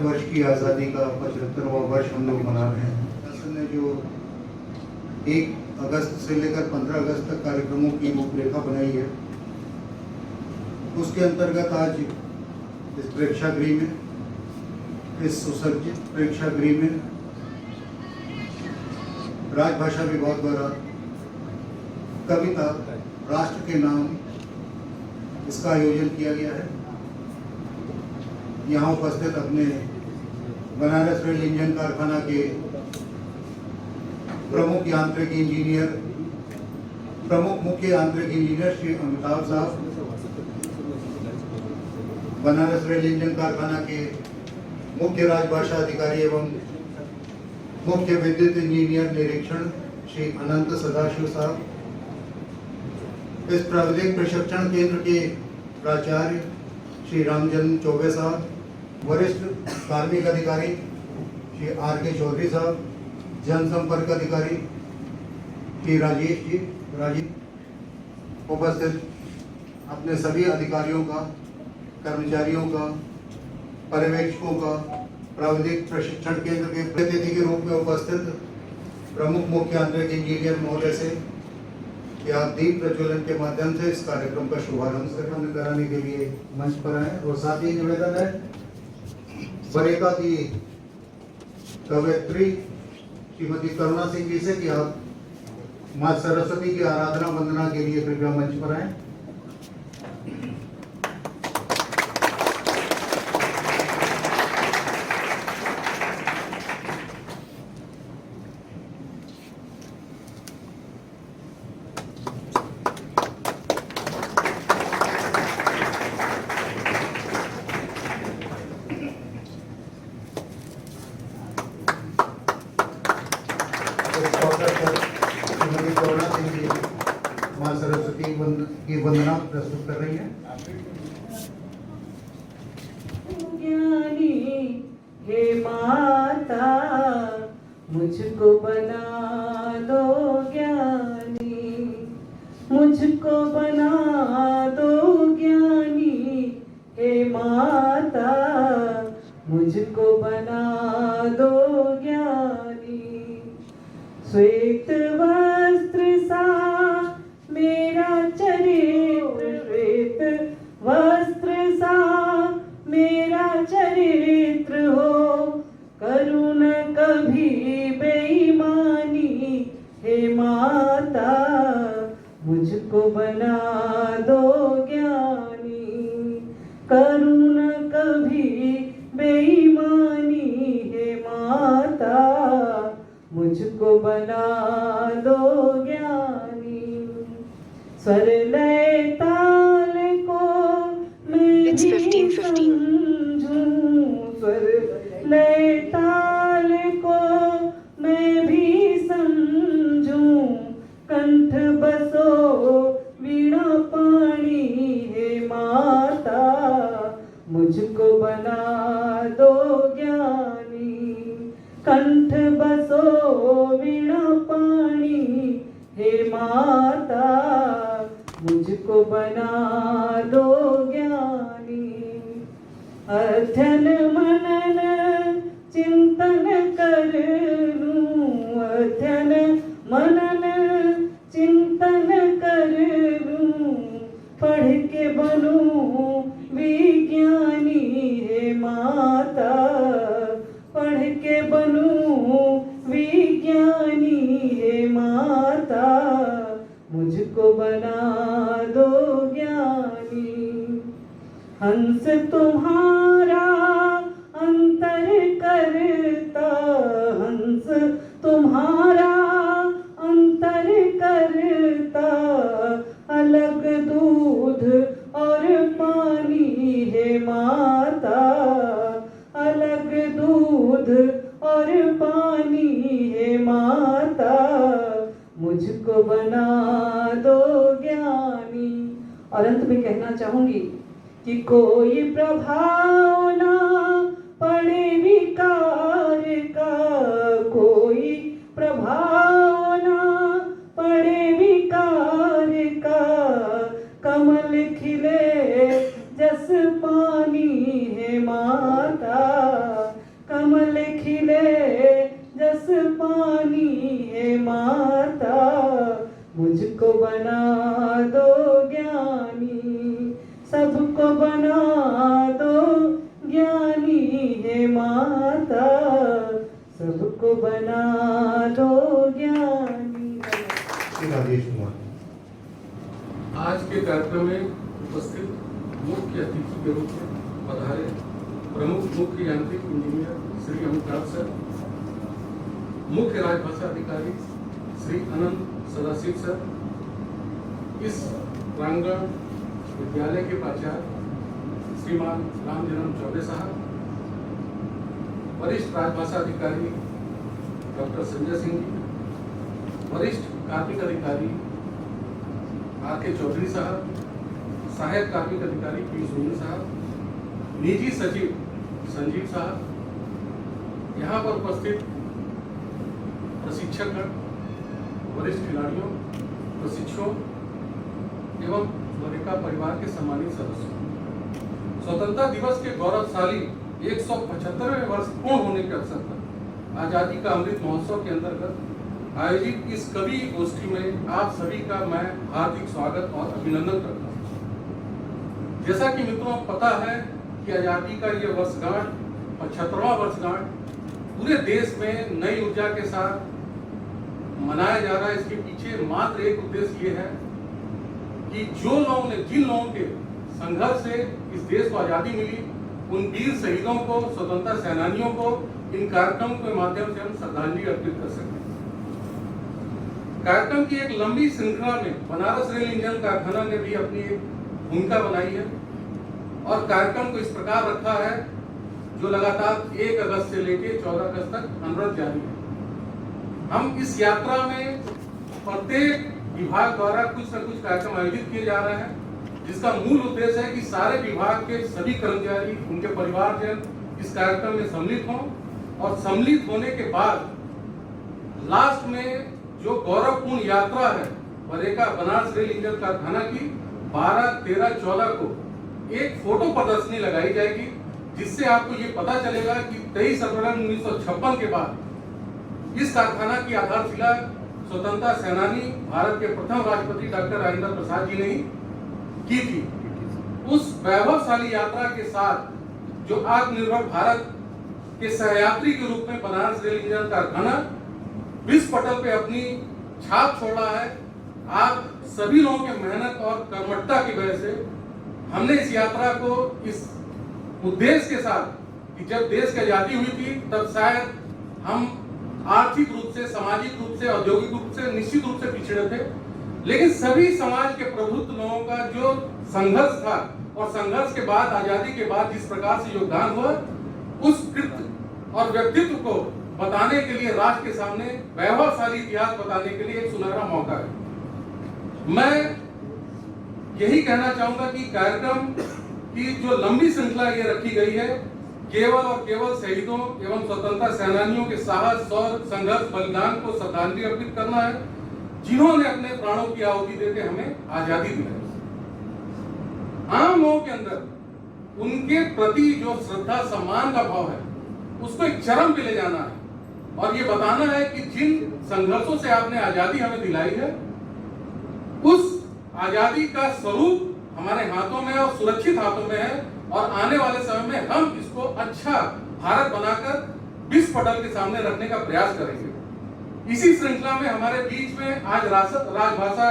भारतवर्ष की आज़ादी का 75वां वर्ष हम लोग मना रहे हैं। शासन ने जो 1 अगस्त से लेकर 15 अगस्त तक कार्यक्रमों की रूपरेखा बनाई है, उसके अंतर्गत आज इस प्रेक्षागृह में, इस सुसज्जित प्रेक्षागृह में राजभाषा विभाग द्वारा कविता राष्ट्र के नाम इसका आयोजन किया गया है। यहाँ उपस्थित अपने बनारस रेल इंजन कारखाना के प्रमुख मुख्य यांत्रिक इंजीनियर श्री अमिताभ साहब, बनारस रेल इंजन कारखाना के मुख्य राजभाषा अधिकारी एवं मुख्य विद्युत इंजीनियर निरीक्षण श्री अनंत सदाशिव साहब, इस प्राविधिक प्रशिक्षण केंद्र के प्राचार्य श्री रामचंद्र चौबे साहब, वरिष्ठ कार्मिक अधिकारी श्री आर के चौधरी साहब, जनसंपर्क अधिकारी श्री राजीव, उपस्थित अपने सभी अधिकारियों का, कर्मचारियों का, पर्यवेक्षकों का, प्राविधिक प्रशिक्षण केंद्र के प्रतिनिधि के रूप में उपस्थित प्रमुख मुख्य यांत्रिक इंजीनियर महोदय से कि आप दीप प्रज्वलन के माध्यम से इस कार्यक्रम का शुभारंभ कराने के लिए मंच पर आए। और साथ ही निवेदन है बरेका की कवयित्री श्रीमती करुणा सिंह जी से कि आप मां सरस्वती की आराधना वंदना के लिए कृपया मंच पर आए। श्रीमती करुणा सिंह जी मां सरस्वती की वंदना प्रस्तुत कर रही हैं। ज्ञानी हे माता मुझको बना दो ज्ञानी, मुझको बना दो ज्ञानी, हे माता मुझको बना दो ज्ञानी। श्वेत वस्त्र सा मेरा चरित्र, श्वेत वस्त्र सा मेरा चरित्र हो, करूं न कभी बेईमानी, हे माता मुझको बना दो ज्ञानी, करूं न कभी बेईमानी, हे माता मुझको बना दो ज्ञानी। स्वर लय ताल को मैं भी समझूं, स्वर लय ताल को मैं भी समझूं, कंठ बसो वीणा पाणी, हे माता मुझको बना दो ज्ञानी, कंठ बसो वीणा पाणी, हे माता मुझको बना दो ज्ञानी। अध्ययन मनन चिंतन कर लूं, अध्ययन मनन चिंतन कर लूं, पढ़ के बनूं विज्ञानी, हे माता पढ़ के बनूं विज्ञानी, हे माता मुझको बना दो ज्ञानी। हंस तुम्हारा अंतर करता, हंस तुम्हारा अंतर करता, अलग दूध और पानी, हे माता अलग दूध और पानी, हे माता मुझको बना दो ज्ञानी। और अंत में कहना चाहूंगी कि कोई प्रभाव ना पड़े विकार का, कोई प्रभाव ना पड़े विकार का, कमल खिले जस पानी, हे माता माता, सबको बना लो ज्ञानी। राजेश कुमार। आज के कार्यक्रम में उपस्थित मुख्य अतिथि के रूप में पधारे प्रमुख मुख्य यांत्रिक इंजीनियर श्री अमिताभ सर, मुख्य राजभाषा अधिकारी श्री अनंत सदाशिव सर, इस प्रांगण विद्यालय के प्राचार्य श्रीमान रामजन्म चौबे साहब, वरिष्ठ राजभाषा अधिकारी डॉक्टर संजय सिंह जी, वरिष्ठ कार्मिक अधिकारी आर के चौधरी साहब, सहायक कार्मिक अधिकारी पी सोनी साहब, निजी सचिव संजीव साहब, यहाँ पर उपस्थित प्रशिक्षकगण, वरिष्ठ खिलाड़ियों, प्रशिक्षुओं एवं वरेका परिवार के सम्मानित सदस्यों, स्वतंत्रता दिवस के गौरवशाली 175वें वर्ष पूर्ण होने के अवसर पर आजादी का अमृत महोत्सव के अंतर्गत आयोजित इस कवि गोष्ठी में आप सभी का मैं हार्दिक स्वागत और अभिनंदन करता हूँ। जैसा कि मित्रों पता है कि आजादी का ये वर्षगांठ 75वां वर्षगांठ पूरे देश में नई ऊर्जा के साथ मनाया जा रहा है। इसके पीछे मात्र एक उद्देश्य ये है कि जिन लोगों के संघर्ष से इस देश को आजादी मिली, उन वीर शहीदों को, स्वतंत्रता सेनानियों को इन कार्यक्रम के माध्यम से हम श्रद्धांजलि अर्पित कर सकें। कार्यक्रम की एक लंबी श्रृंखला में बनारस रेल इंजन कारखाना ने भी अपनी एक भूमिका बनाई है और कार्यक्रम को इस प्रकार रखा है जो लगातार 1 अगस्त से लेकर 14 अगस्त तक अनवरत जारी है। हम इस यात्रा में प्रत्येक विभाग द्वारा कुछ न कुछ कार्यक्रम आयोजित किए जा रहे हैं, जिसका मूल उद्देश्य है कि सारे विभाग के सभी कर्मचारी, उनके परिवारजन इस कार्यक्रम में सम्मिलित हों और सम्मिलित होने के बाद लास्ट में जो गौरवपूर्ण यात्रा है वरेका बनारस रेल इंजन कारखाना की 12, 13, 14 को एक फोटो प्रदर्शनी लगाई जाएगी, जिससे आपको ये पता चलेगा कि 23 अप्रैल 1956 के बाद इस कारखाना की आधारशिला स्वतंत्रता सेनानी भारत के प्रथम राष्ट्रपति डॉक्टर राजेंद्र प्रसाद जी ने की थी। उस वैभवशाली यात्रा के साथ जो आत्मनिर्भर भारत के सहयात्री के रूप में बनारस रेल इंजन कारखाना विश्व पटल पे अपनी छाप छोड़ा है, आप सभी लोगों के मेहनत और कर्मठता की वजह से हमने इस यात्रा को इस उद्देश्य के साथ कि जब देश की आजादी हुई थी तब शायद हम आर्थिक रूप से, सामाजिक रूप से, औद्योगिक रूप से निश्चित रूप से पिछड़े थे, लेकिन सभी समाज के प्रबुद्ध लोगों का जो संघर्ष था और संघर्ष के बाद, आजादी के बाद जिस प्रकार से योगदान हुआ, उस कृत्य और व्यक्तित्व को बताने के लिए राष्ट्र के सामने वैभवशाली इतिहास बताने के लिए एक सुनहरा मौका है। मैं यही कहना चाहूंगा कि कार्यक्रम की जो लंबी श्रृंखला ये रखी गई है, केवल और केवल शहीदों एवं स्वतंत्रता सेनानियों के साहस और संघर्ष बलिदान को श्रद्धांजलि अर्पित करना है, जिन्होंने अपने प्राणों की आहुति देकर हमें आजादी दिलाई। आम लोगों के अंदर उनके प्रति जो श्रद्धा सम्मान का भाव है, उसको एक चरम पे ले जाना है और ये बताना है कि जिन संघर्षों से आपने आजादी हमें दिलाई है, उस आजादी का स्वरूप हमारे हाथों में और सुरक्षित हाथों में है और आने वाले समय में हम इसको अच्छा भारत बनाकर विश्व पटल के सामने रखने का प्रयास करेंगे। इसी श्रृंखला में हमारे बीच में आज राजभाषा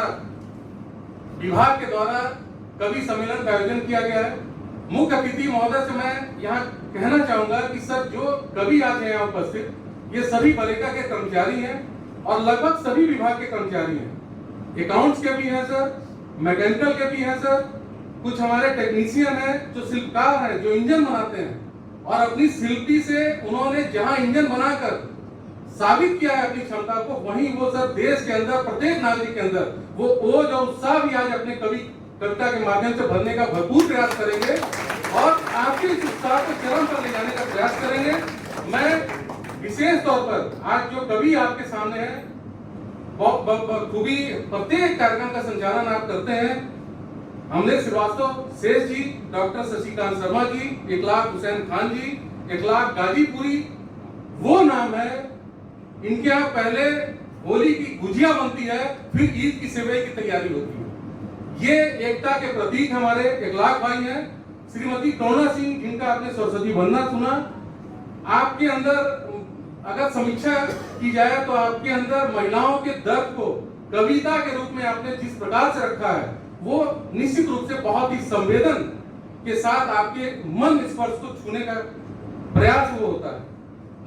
विभाग के द्वारा कवि सम्मेलन का आयोजन किया गया है। मुख्य अतिथि महोदय से मैं यहाँ कहना चाहूंगा कि सर, जो कवि आज हैं यहाँ उपस्थित, ये सभी बरेका के कर्मचारी हैं और लगभग सभी विभाग के कर्मचारी हैं। अकाउंट्स के भी हैं सर, मैकेनिकल के भी हैं सर, कुछ हमारे टेक्नीशियन हैं, जो शिल्पकार हैं, जो इंजन बनाते हैं और अपनी शिल्पी से उन्होंने जहां इंजन बनाकर साबित किया है अपनी क्षमता को, वहीं वो सर देश के अंदर प्रत्येक नागरिक के अंदर वो ओज और उत्साह भी आज अपने कविता के माध्यम से भरने का भरपूर प्रयास करेंगे और आपके इस उत्साह को चरम पर ले जाने का प्रयास करेंगे। मैं विशेष तौर पर आज जो कवि आपके सामने है, खूबी प्रत्येक कार्यक्रम का संचालन आप करते हैं, हमने श्रीवास्तव शेष जी, डॉक्टर शशिकांत शर्मा जी, 1,00,000 हुसैन खान जी, 1,00,000 गाजीपुरी, वो नाम है। इनके यहाँ पहले होली की गुजिया बनती है, फिर ईद की सेवई की तैयारी होती है। ये एकता के प्रतीक हमारे 1,00,000 भाई हैं। श्रीमती करुणा सिंह, जिनका आपने सरस्वती वंदना सुना, आपके अंदर अगर समीक्षा की जाए तो आपके अंदर महिलाओं के दर्द को कविता के रूप में आपने जिस प्रकार से रखा है वो निश्चित रूप से बहुत ही संवेदन के साथ आपके मन स्पर्श को छूने का प्रयास वो होता है।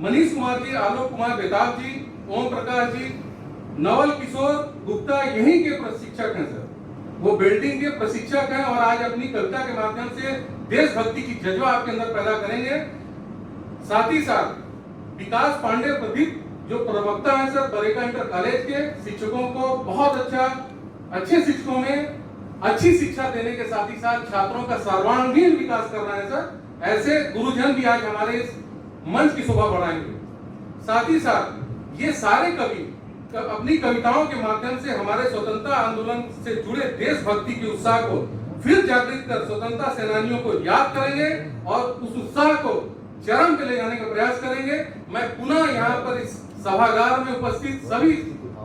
मनीष कुमार जी, आलोक कुमार बेताब जी, ओम प्रकाश जी, नवल किशोर गुप्ता यहीं के प्रशिक्षक हैं सर। वो बिल्डिंग के प्रशिक्षक हैं और आज अपनी कविता के माध्यम से देशभक्ति की जज्बा आपके अंदर पैदा करेंगे। साथ ही साथ विकास पांडे प्रदीप जो प्रवक्ता हैं सर बरेका इंटर कॉलेज के, शिक्षकों को बहुत अच्छे शिक्षकों में अच्छी शिक्षा देने के साथ ही साथ छात्रों का सर्वांगीण विकास करना है सर। ऐसे गुरुजन भी आज हमारे इस मंच की शोभा बढ़ाएंगे। साथ ही साथ ये सारे कवि अपनी कविताओं के माध्यम से हमारे स्वतंत्रता आंदोलन से जुड़े देशभक्ति के उत्साह को फिर जागृत कर स्वतंत्रता सेनानियों को याद करेंगे और उस उत्साह को चरम पे ले जाने का प्रयास करेंगे। मैं पुनः यहाँ पर इस सभागार में उपस्थित सभी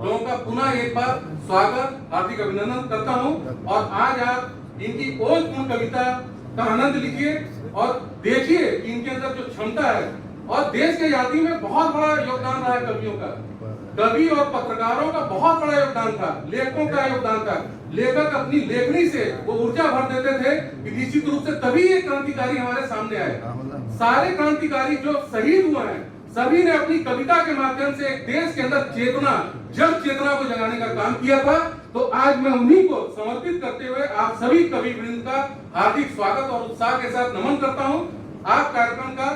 लोगों का पुनः एक बार स्वागत, हार्दिक अभिनंदन करता हूँ। और आज आप इनकी ओजपूर्ण कविता का आनंद लीजिए और देखिए कि इनके अंदर जो क्षमता है और देश के आजादी में बहुत बड़ा योगदान रहा है कवियों का। कवि और पत्रकारों का बहुत बड़ा योगदान था, लेखकों का योगदान था। लेखक अपनी लेखनी से वो ऊर्जा भर देते थे कि निश्चित रूप से तभी ये क्रांतिकारी हमारे सामने आए। सारे क्रांतिकारी जो शहीद हुए हैं सभी ने अपनी कविता के माध्यम से एक देश के अंदर चेतना, जन चेतना को जगाने का काम किया था। तो आज मैं उन्हीं को समर्पित करते हुए आप सभी कवि वृंद का हार्दिक स्वागत और उत्साह के साथ नमन करता हूँ। आप कार्यक्रम का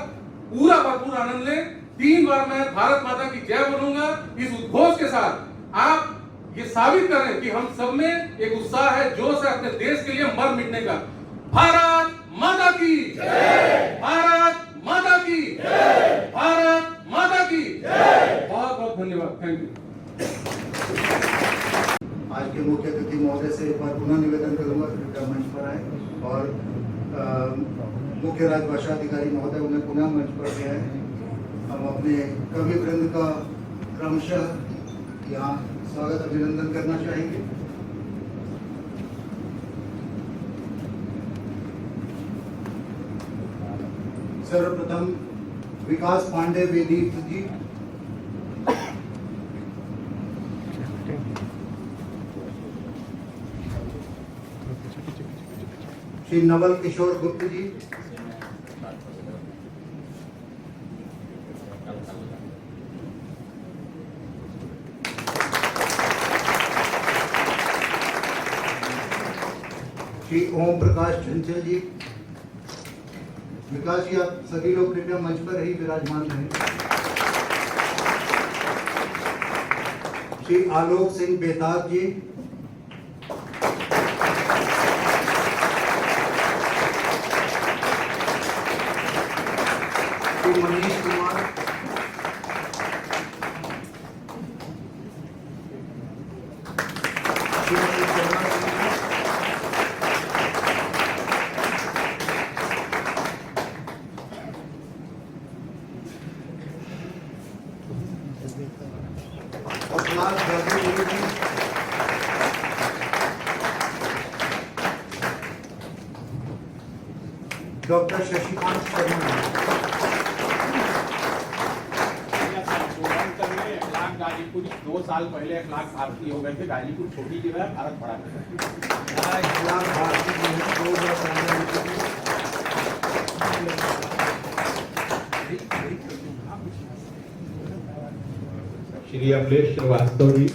पूरा भरपूर आनंद लें। 3 बार मैं भारत माता की जय बोलूंगा इस उद्घोष के साथ। आप ये साबित करें कि हम सब में एक उत्साह है, जोश है अपने देश के लिए मर मिटने का। भारत माता की जय, भारत माता की जय, भारत माता की जय। बहुत बहुत धन्यवाद, थैंक यू। आज के मुख्य अतिथि महोदय से एक बार पुनः निवेदन करूंगा कृपया मंच पर आए और मुख्य राजभाषा अधिकारी महोदय उन्हें पुनः मंच पर लिया है। हम अपने कवि वृंद का क्रमशः यहाँ स्वागत अभिनंदन करना चाहेंगे। सर्वप्रथम विकास पांडे वेदीप जी, श्री नवल किशोर गुप्त जी, श्री ओम प्रकाश चंचल जी। विकास जी आप सभी लोग कृपया मंच पर ही विराजमान रहे। श्री आलोक सिंह बेताब जी, श्री मनीष कुमार, श्री डॉक्टर शशिकांत शर्मा। गाजीपुर 2 साल पहले 1 लाख भारतीय हो गए थे। गाजीपुर छोटी जगह है, भारत बड़ा है। 1 लाख श्री अमलेश श्रीवास्तव जी,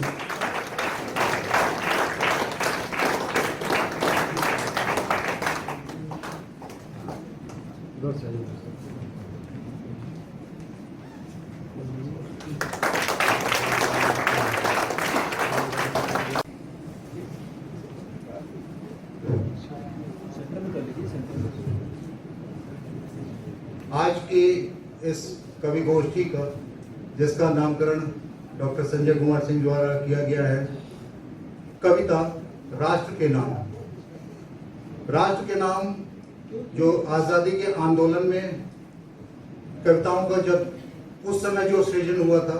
आज की इस कवि गोष्ठी का जिसका नामकरण डॉक्टर संजय कुमार सिंह द्वारा किया गया है, कविता राष्ट्र के नाम। राष्ट्र के नाम जो आज़ादी के आंदोलन में कविताओं का जब उस समय जो सृजन हुआ था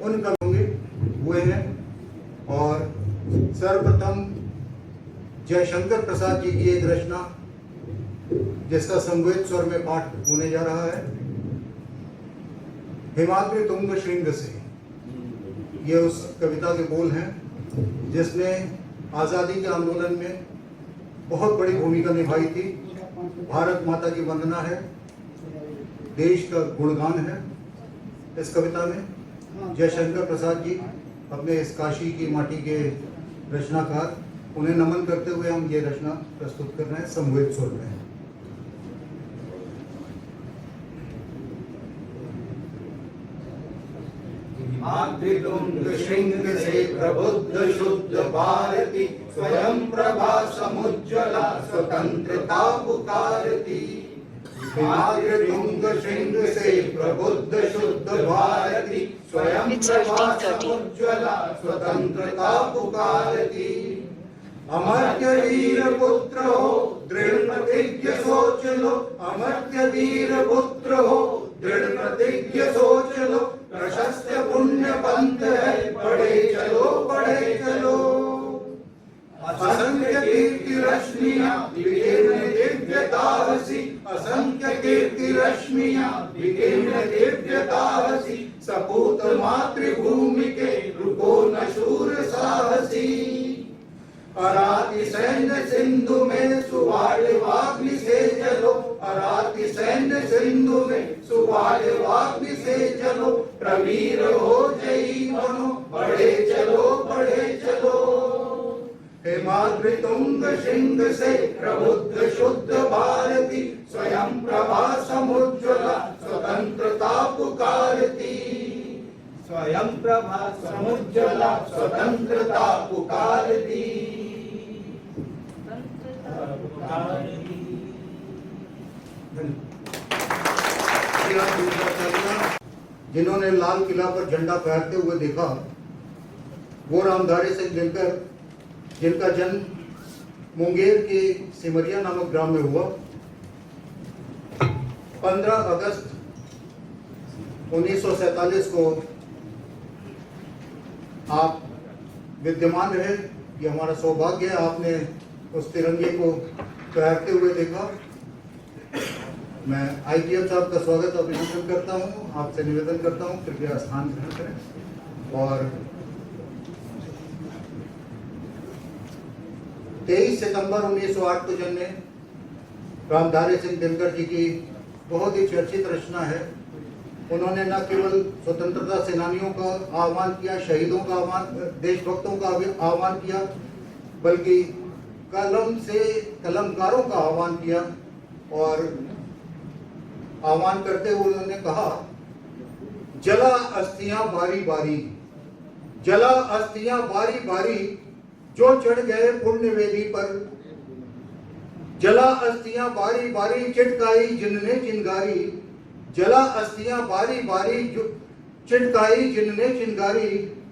उन कवियों हुए हैं। और सर्वप्रथम जयशंकर प्रसाद जी की एक रचना जिसका संवेद स्वर में पाठ होने जा रहा है। हिमाद्रि तुंग श्रृंग से, ये उस कविता के बोल हैं जिसने आज़ादी के आंदोलन में बहुत बड़ी भूमिका निभाई थी। भारत माता की वंदना है, देश का गुणगान है इस कविता में। जयशंकर प्रसाद जी अपने इस काशी की माटी के रचनाकार, उन्हें नमन करते हुए हम ये रचना प्रस्तुत कर रहे हैं समवेत स्वर में। हिमाद्रितुंग श्रृंग से प्रबुद्ध शुद्ध भारती, स्वयं प्रभा समुज्ज्वला स्वतंत्रता पुकारती। हिमाद्रितुंग श्रृंग से प्रबुद्ध शुद्ध भारती, स्वयं प्रभा समुज्ज्वला स्वतंत्रता पुकारती। अमर्त्य वीर पुत्र हो दृढ़ प्रतिज्ञ सोच लो, अमर्त्य वीर पुत्र हो दृढ़ प्रतिज्ञ सोच लो। प्रशस्त पुण्य पंथ है पढ़े चलो पढ़े चलो। असंख्य कीर्ति रश्मियां विकीर्ण दिव्यतावसी, असंख्य कीर्ति रश्मियां विकीर्ण दिव्यतावसी। सपूत मातृभूमि के रुको न शूर साहसी। अराति सैन्य सिंधु में सुवाड्यवाग्नि से जलो, अराति सैन्य सिंधु में सुवाड्यवाग्नि से जलो। प्रवीर हो जयी बनो बढ़े चलो बढ़े चलो। हिमाद्रि तुंग श्रृंग से प्रबुद्ध शुद्ध भारती, स्वयं प्रभा समुज्ज्वला स्वतंत्रता पुकारती। स्वयं प्रभा समुज्ज्वला स्वतंत्रता पुकारती। जिन्होंने लाल किला पर झंडा फहरते हुए देखा वो रामधारी सिंह दिनकर, जिनका जन्म मुंगेर के सिमरिया नामक ग्राम में हुआ। 15 अगस्त 1947 को आप विद्यमान रहे। ये हमारा सौभाग्य है, आपने उस तिरंगे को फहरते हुए देखा। मैं IGF साहब का स्वागत अभिनंदन करता हूँ। आपसे निवेदन करता हूँ कृपया स्थान ग्रहण करें। और 23 सितंबर 1908 को जन्मे रामधारी सिंह दिनकर जी की बहुत ही चर्चित रचना है। उन्होंने न केवल स्वतंत्रता सेनानियों का आह्वान किया, शहीदों का आह्वान, देशभक्तों का आह्वान किया, बल्कि कलम से कलमकारों का आह्वान किया। और आह्वान करते हुए उन्होंने कहा, जला अस्थियां बारी बारी, जला अस्थियां बारी बारी, जो चढ़ गए पुण्य वेदी पर। जला अस्थियां बारी बारी, चिटकाई जिनने चिंगारी। जला अस्थियां बारी बारी, जो चिटकाई जिनने चिंगारी।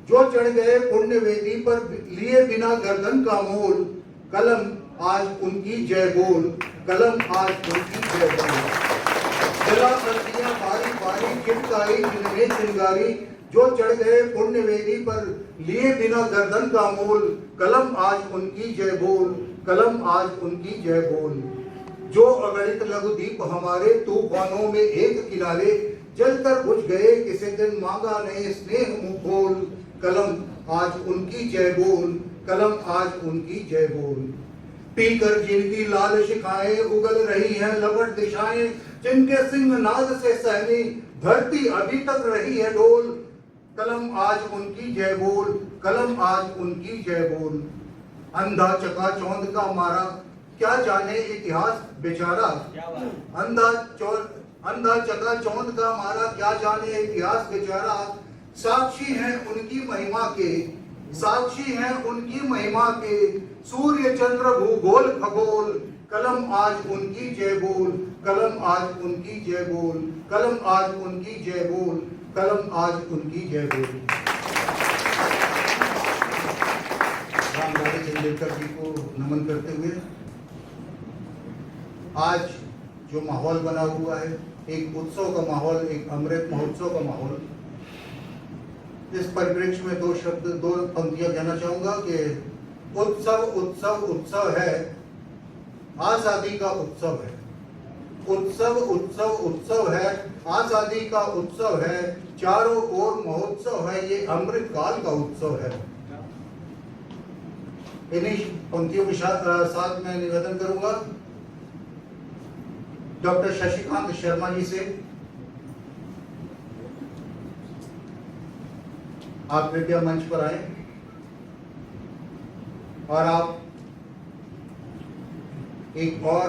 जो चढ़ गए पुण्य वेदी पर, लिए बिना गर्दन का मोल। कलम आज उनकी जय बोल, कलम आज उनकी जय बोल। जला अस्थियां बारी बारी, चिटकाई जिनने चिंगारी। जो चढ़ गए पुण्य वेदी पर, लिए बिना गर्दन का मोल। कलम आज उनकी जय बोल, कलम आज उनकी जय बोल। जो अगणित लघुदीप हमारे तूफानों में एक किनारे, जलकर बुझ गए किसी दिन मांगा ने स्नेह मुंह खोल। कलम आज उनकी जय बोल, कलम आज उनकी जय बोल। पीकर जिनकी लाल शिखाएं उगल रही हैं लबट दिशाएं, जिनके सिंह नाद से सहनी धरती अभी तक रही है डोल। कलम आज उनकी जय बोल, कलम आज उनकी जय बोल। अंधा चकाचौंध का मारा क्या जाने इतिहास बेचारा। अंधा चकाचौंध का मारा क्या जाने इतिहास बेचारा। साक्षी हैं उनकी महिमा के, साक्षी हैं उनकी महिमा के, सूर्य चंद्र भूगोल खगोल। कलम आज उनकी जय बोल, कलम आज उनकी जय बोल, कलम आज उनकी जय बोल, कलम आज उनकी जय बोल। रामधारी सिंह दिनकर जी को नमन करते हुए आज जो माहौल बना हुआ है, एक उत्सव का माहौल, एक अमृत महोत्सव का माहौल, इस परिप्रेक्ष्य में दो शब्द, दो पंक्तियां कहना चाहूंगा कि उत्सव उत्सव उत्सव है, आजादी का उत्सव है। उत्सव उत्सव उत्सव है, आजादी का उत्सव है, चारों ओर महोत्सव है, ये अमृत काल का उत्सव है। इन्हीं पंक्तियों के साथ मैं निवेदन करूंगा डॉक्टर शशिकांत शर्मा जी से। आप कृपया मंच पर आए और आप एक और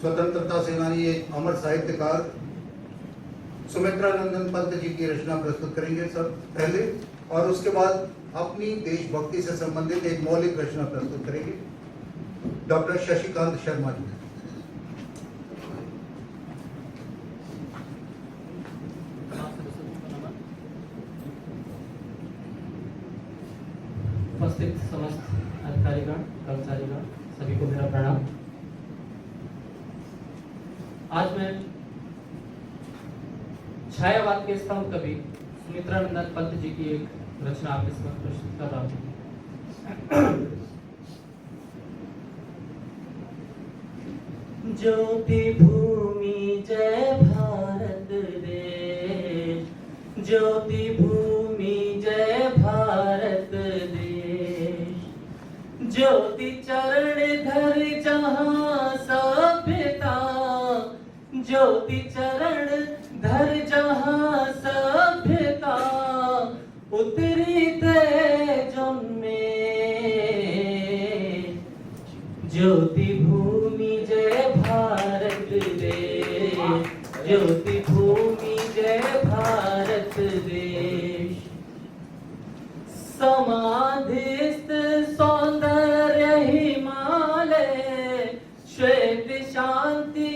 स्वतंत्रता सेनानी, एक अमर साहित्यकार सुमित्रा नंदन पंत जी की रचना प्रस्तुत करेंगे सब पहले, और उसके बाद अपनी देशभक्ति से संबंधित एक मौलिक रचना प्रस्तुत करेंगे डॉक्टर शशिकांत शर्मा जी। उपस्थित समस्त अधिकारीगण, कर्मचारीगण, सभी को मेरा प्रणाम। आज मैं छायावाद के स्तंभ कवि सुमित्रा नंदन पंत जी की एक रचना आपके समक्ष प्रस्तुत कर रहा हूँ। ज्योति भूमि जय भारत देश, ज्योति भूमि जय भारत देश, ज्योति चरण धर जहाँ सभ्यता, ज्योति चरण धर जहाँ सभ्यता, उतरी तेजों में, ज्योति भूमि जय भारत देश, ज्योति भूमि जय भारत देश। समाधिस्थ सौंदर्य हिमालय, श्वेत शांति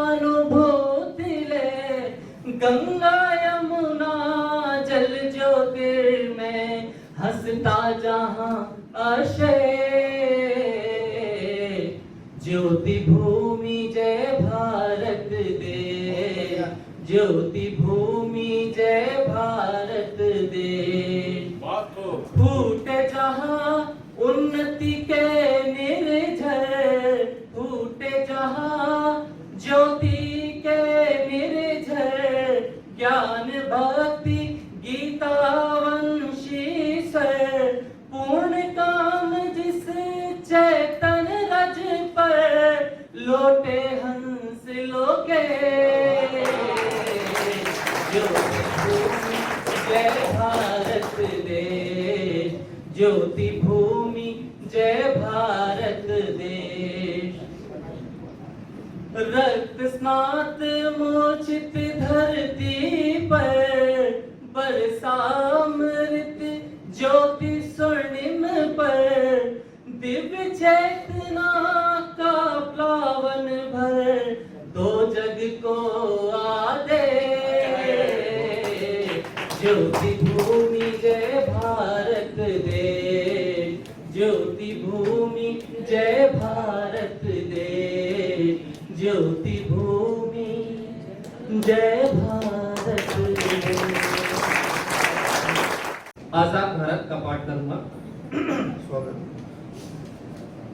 आत्मानुभूति ले, गंगा यमुना जल ज्योतिर्मय, हंसता जहां अक्षय, ज्योति भूमि जय भारत देश, ज्योति भूमि जय भारत देश। फूटे जहां उन्नति के निर्झर, फूटे जहां ज्योति के निर्झर, ज्ञान भक्ति गीता वंशी सर, पूर्ण काम जिस चैतन रज पर, लोटे हंस लोके, ज्योति भूमि जय भारत देश, ज्योति भूमि जय भारत देश। रक्त स्नात मूर्छित धरती पर, बरसामृत ज्योति स्वर्णिम पर, दिव्य चेतना का प्लावन भर, दो जग को आदेश, ज्योति भूमि जय भारत देश, ज्योति भूमि जय भारत देश, ज्योति भूमि जय भारत देश। आजाद भारत का पाठ करूंगा।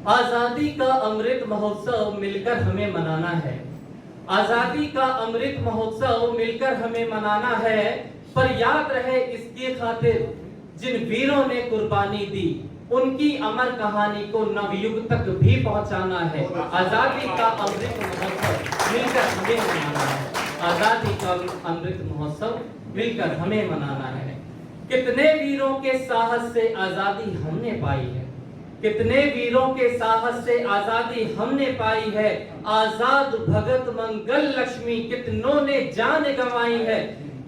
आजादी का अमृत महोत्सव मिलकर हमें मनाना है, आजादी का अमृत महोत्सव मिलकर हमें मनाना है, पर याद रहे इसकी खातिर जिन वीरों ने कुर्बानी दी, उनकी अमर कहानी को नवयुग तक भी पहुंचाना है। आजादी का अमृत महोत्सव मिलकर हमें मनाना है, आजादी का अमृत महोत्सव मिलकर हमें मनाना है। कितने वीरों के साहस से आजादी हमने पाई है, कितने वीरों के साहस से आजादी हमने पाई है। आजाद भगत मंगल लक्ष्मी कितनों ने जान गंवाई है,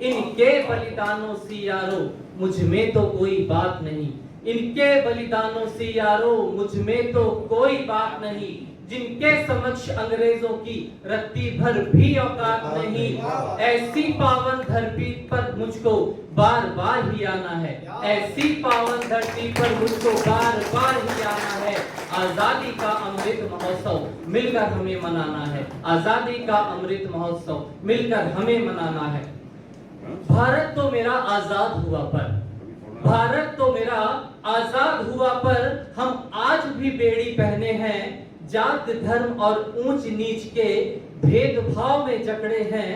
इनके बलिदानों से यारो मुझ में तो कोई बात नहीं, इनके बलिदानों से यारो मुझ में तो कोई बात नहीं, जिनके समक्ष अंग्रेजों की रत्ती भर भी औकात नहीं। ऐसी पावन धरती पर मुझको बार बार ही आना है, ऐसी पावन धरती पर मुझको बार बार ही आना है। आजादी का अमृत महोत्सव मिलकर हमें मनाना है, आजादी का अमृत महोत्सव मिलकर हमें मनाना है। भारत तो मेरा आजाद हुआ पर, भारत तो मेरा आजाद हुआ पर हम आज भी बेड़ी पहने हैं, जात धर्म और ऊंच नीच के भेदभाव में जकड़े हैं।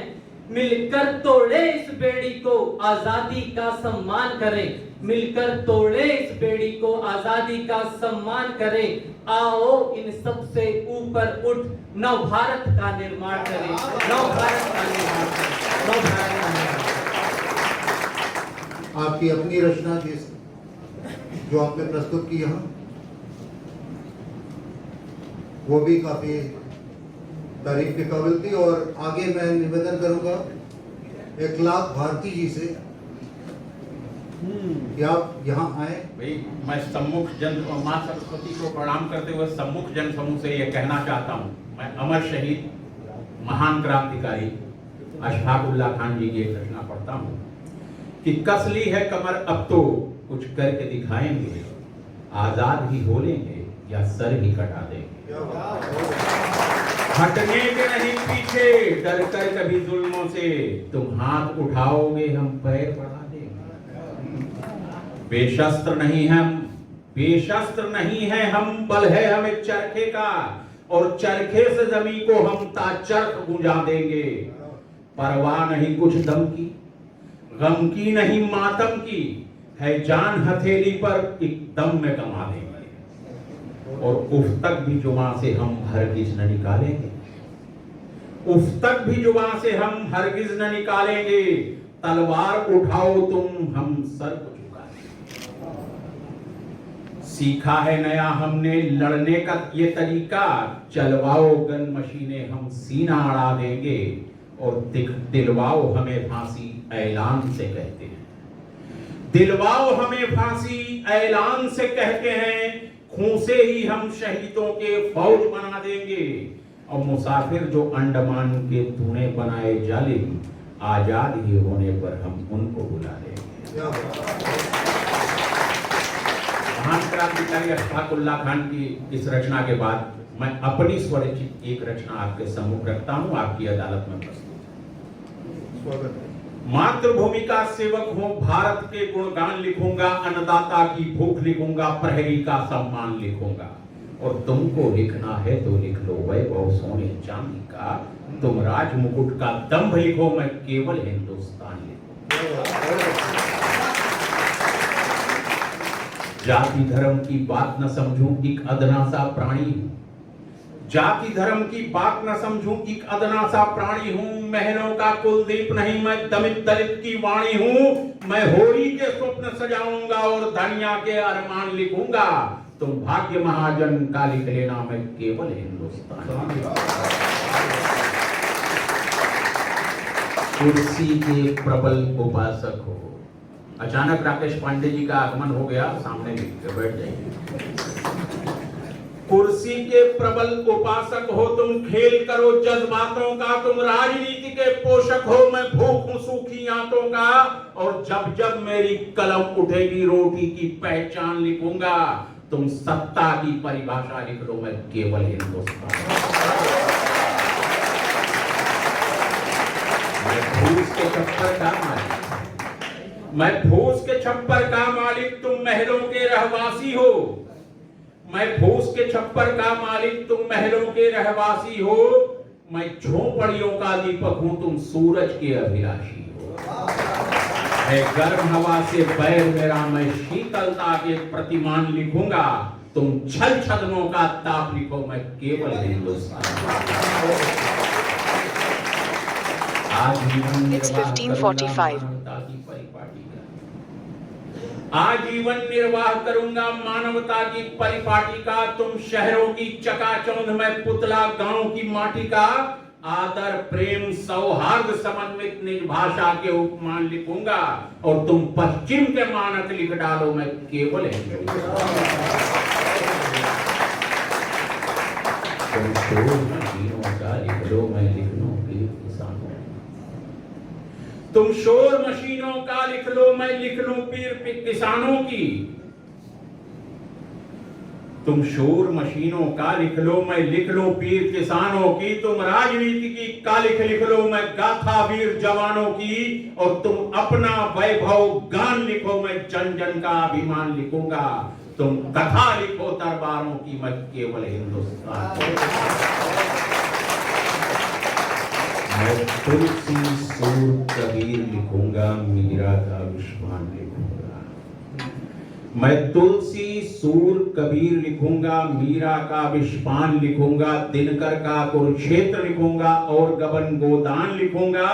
मिलकर तोड़े इस बेड़ी को, आजादी का सम्मान करें। मिलकर तोड़े इस बेड़ी को, आजादी का सम्मान करें। आओ इन सब से ऊपर उठ नव भारत का निर्माण करें। नव भारत का निर्माण करें। नव भारत का निर्माण करें। आपकी अपनी रचना जो आपने प्रस्तुत की यहाँ, वो भी काफी तारीफ के काबिल थी। और आगे मैं निवेदन करूंगा एकलाख भारती जी से कि आप यहाँ आए। भाई मैं सम्मुख जन मां सरस्वती को प्रणाम करते हुए सम्मुख जन समूह से यह कहना चाहता हूँ, मैं अमर शहीद महान क्रांतिकारी अशफाक उल्लाह खान जी की एक रचना पढ़ता हूँ कि कस ली है कमर अब तो कुछ करके दिखाएंगे, आजाद ही हो लेंगे या सर ही कटा देंगे। हटने के नहीं पीछे, डर कर कभी जुल्मों से, तुम हाथ उठाओगे हम पैर बढ़ा देंगे। बेशस्त्र नहीं हम, बेशस्त्र नहीं है हम, बल है हमें चरखे का, और चरखे से जमीन को हम ताचर्ख गुंजा देंगे। परवाह नहीं कुछ दम की, गम की नहीं मातम की, है जान हथेली पर एक दम में कमा देंगे। और उफ तक भी जुबान से हम हरगिज न निकालेंगे, उफ तक भी जुबान से हम हरगिज न निकालेंगे। तलवार उठाओ तुम, हम सर को झुका देंगे। सीखा है नया हमने लड़ने का ये तरीका, चलवाओ गन मशीनें हम सीना अड़ा देंगे। और दिलवाओ हमें फांसी ऐलान से कहते हैं, दिलवाओ हमें फांसी ऐलान से कहते हैं। खून से ही हम शहीदों के फौज बना देंगे। और मुसाफिर जो अंडमान के तूने बनाए जालिम, आजाद ही होने पर हम उनको बुला लेंगे। महान क्रांतिकारी अशफाक उल्लाह खान की इस रचना के बाद मैं अपनी स्वरचित एक रचना आपके सम्मुख रखता हूं, आपकी अदालत में प्रस्तुत। स्वागत है। मातृभूमि का सेवक हूँ, भारत के गुणगान लिखूंगा, अन्नदाता की भूख लिखूंगा, प्रहरी का सम्मान लिखूंगा। और तुमको लिखना है तो लिख लो वैभव सोने चांदी का, तुम राज मुकुट का दंभ लिखो, मैं केवल हिंदुस्तान लिखूंगा। जाति धर्म की बात न समझूं, एक अदना सा प्राणी हूं। जाति धर्म की बात न समझूं, एक अदना सा प्राणी हूं। महलों का कुलदीप नहीं, मैं दमित दलित की वाणी हूं। मैं होली के स्वप्न सजाऊंगा और धनिया के अरमान लिखूंगा। तुम भाग्य महाजन का लिख लेना, मैं केवल हिंदुस्तान। कुर्सी के प्रबल उपासक हो। अचानक राकेश पांडे जी का आगमन हो गया, सामने बैठ जाइए। कुर्सी के प्रबल उपासक हो तुम, खेल करो जज्बातों का, तुम राजनीति के पोषक हो, मैं भूख हूं सूखी आंतों का। और जब जब मेरी कलम उठेगी, रोटी की पहचान लिखूंगा। तुम सत्ता की परिभाषा लिख लो, मैं केवल हिंदुस्तान। मैं फूस के छप्पर का मालिक, मैं फूस के छप्पर का मालिक, तुम महलों के रहवासी हो। मैं फूस के छप्पर का मालिक, तुम महलों के रहवासी हो। मैं झोपड़ियों का दीपक हूं, तुम सूरज के अभिलाषी हो। है गर्म हवा से बैर मेरा, मैं शीतलता के प्रतिमान लिखूंगा। तुम छल छदनों का ताप लिखो, मैं केवल हिंदुस्तान। आजीवन निर्वाह करूंगा मानवता की परिपाटी का। तुम शहरों की चकाचौंध, मैं पुतला गांव की माटी का। आदर प्रेम सौहार्द समन्वित निज भाषा के उपमान लिखूंगा। और तुम पश्चिम के मानक लिख डालो, मैं केवल तुम शोर मशीनों का लिख लो, मैं लिख लूं पीर किसानों की। तुम शोर मशीनों का लिख लो, मैं लिख लो पीर किसानों की। तुम राजनीति की कालिख लिख लो, मैं गाथा वीर जवानों की। और तुम अपना वैभव गान लिखो, मैं जन जन का अभिमान लिखूंगा। तुम कथा लिखो दरबारों की, मैं केवल हिंदुस्तान। मैं तुलसी सूर कबीर लिखूंगा, मीरा का विश्वान लिखूंगा। मैं तुलसी सूर कबीर लिखूंगा, मीरा का विश्वान लिखूंगा, दिनकर का कुरुक्षेत्र लिखूंगा और गबन गोदान लिखूंगा।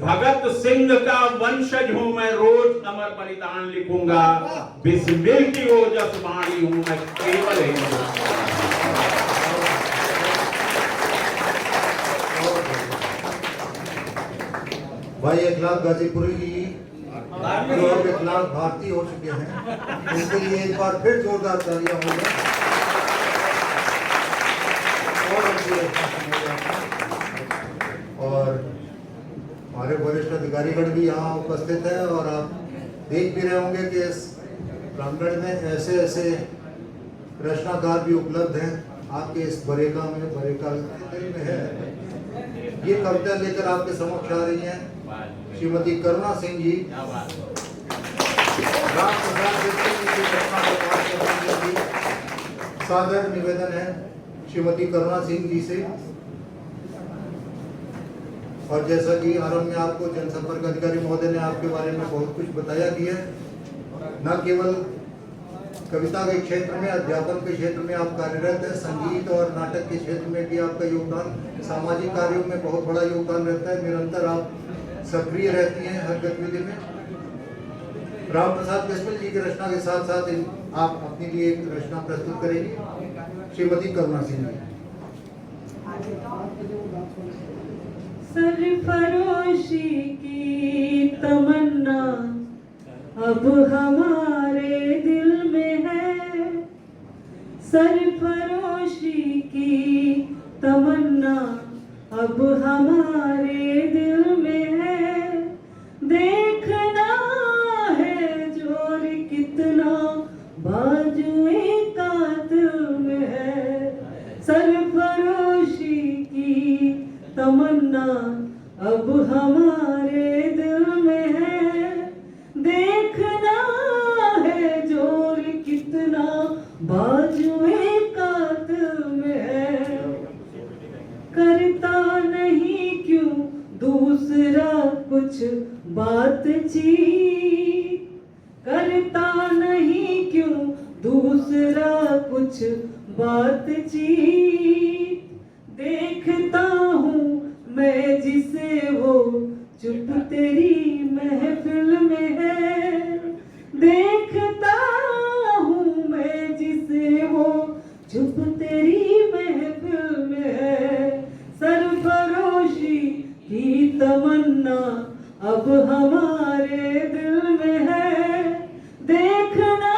भगत सिंह का वंशज हूं मैं, रोज अमर बलिदान लिखूंगा। बिस्मिल की ओजस वाणी हूं मैं, केवल हिंदुस्तान। भाई इखलाक गाजीपुरी जो अब इखलाक भारतीय हो चुके हैं, उनके लिए एक बार फिर जोरदार तालियां होंगे। और हमारे वरिष्ठ अधिकारीगण भी यहाँ उपस्थित है और आप देख भी रहे होंगे कि इस प्रांगण में ऐसे ऐसे रचनाकार भी उपलब्ध हैं। आपके इस बरेका में है। ये कविता लेकर आपके समक्ष आ रही हैं श्रीमती करुणा सिंह जी। राम प्रसाद बिस्मिल जी की रचना को पाठ करने के लिए सादर निवेदन है श्रीमती करुणा सिंह जी से। और जैसा कि आरंभ में आपको जनसंपर्क अधिकारी महोदय ने आपके बारे में बहुत कुछ बताया कि है, न केवल कविता के क्षेत्र में, अध्यापन के क्षेत्र में आप कार्यरत हैं, संगीत और नाटक के क्षेत्र में भी आपका योगदान, सामाजिक कार्यों में बहुत बड़ा योगदान रहता है। निरंतर आप सक्रिय रहती हैं हर गतिविधि में। राम प्रसाद बिस्मिल जी की रचना के साथ साथ आप अपने लिए एक रचना प्रस्तुत करेंगी श्रीमती करुणा सिंह जी। सरफरोशी की तमन्ना अब हमारे दिल में है। सरफरोशी की तमन्ना अब हमारे दिल में है। देखना है जोर कितना बाजुए कातिल में है। सरफरोशी की तमन्ना अब हमारे दिल में है। देखना है जोर कितना बाजुए कातिल में है। करता नहीं क्यों दूसरा कुछ बातचीत, करता नहीं क्यों दूसरा कुछ बातचीत। देखता हूँ मैं जिसे वो चुप तेरी महफिल में है। देखता हूँ मैं जिसे वो चुप तेरी महफिल में है। सरफरोशी की तमन्ना अब हमारे दिल में है। देखना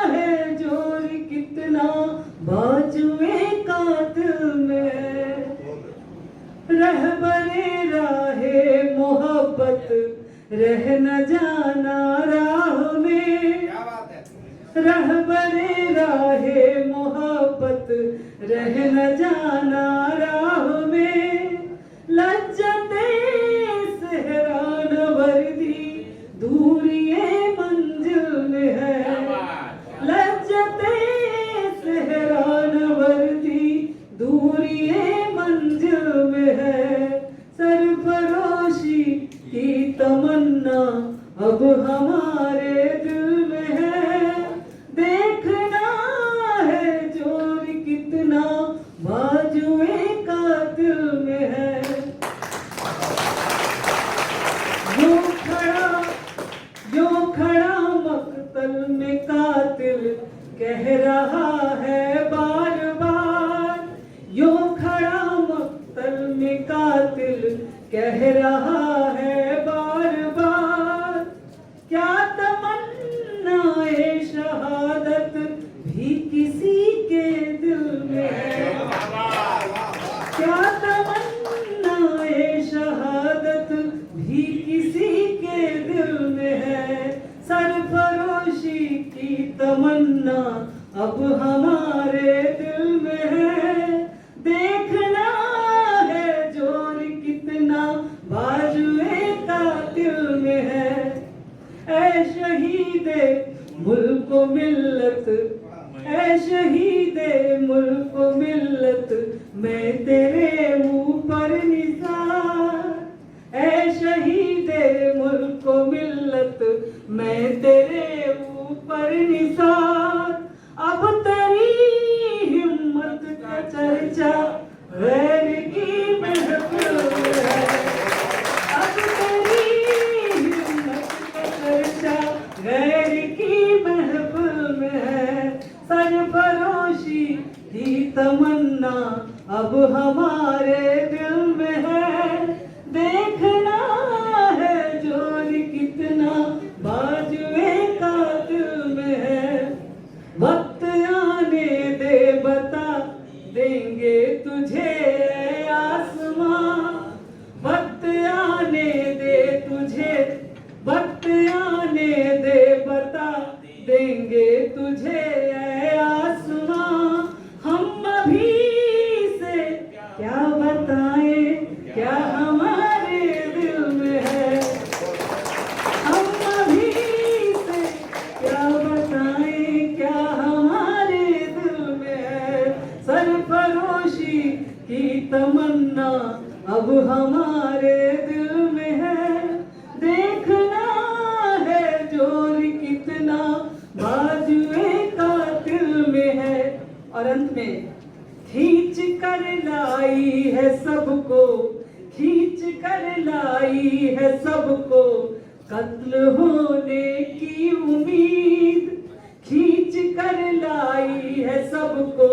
है जोर कितना बाजुए कातिल में। रहबरे राहे मोहब्बत रह न जाना राह में। रहबरे राहे मोहब्बत रह न जाना राह में। लज्जते सहरान वर्दी दूरिये मंजिल में है। लज्जते सहरान वर्दी दूरिये मंजिल में है। सरफरोशी की तमन्ना अब हमारे दिल में है। देखना है जोर कितना बाजुए कातिल में है। जो खड़ा मकतल में कातिल कह रहा है बार बार। यो खड़ा मकतल में कातिल कह रहा है बार बार। क्या तमन्नाए शहादत भी किसी के दिल में है। क्या तमन्नाए शहादत भी किसी के दिल में है। सरफरोशी की तमन्ना अब हमारे मुल्क मिल्लत, ऐ शहीदे मुल्क मिल्लत, मैं तेरे ऊपर निसार, ऐ शहीदे मुल्क मिल्लत, मैं तेरे ऊपर निसार। अब तेरी हिम्मत का चर्चा गैर की महफिल में है, अब तेरी हिम्मत का चर्चा गैर की महफिल में है। सरफरोशी की तमन्ना अब हमारे दिल में है, देखना है जोर कितना बाजुए का दिल में है। वक्त आने दे बता देंगे तुझे आसमां, वक्त आने दे तुझे, वक्त आने दे बता देंगे तुझे आसमां। हम अभी से क्या बताएं क्या हमारे दिल में है, हम अभी से क्या बताएं क्या हमारे दिल में है। सरफरोशी की तमन्ना अब हमारे दिल में है, देखना है जोर कितना बाजुए का दिल में है। और अंत में खींच कर लाई है सबको, खींच कर लाई है सबको कत्ल होने की उम्मीद, खींच कर लाई है सबको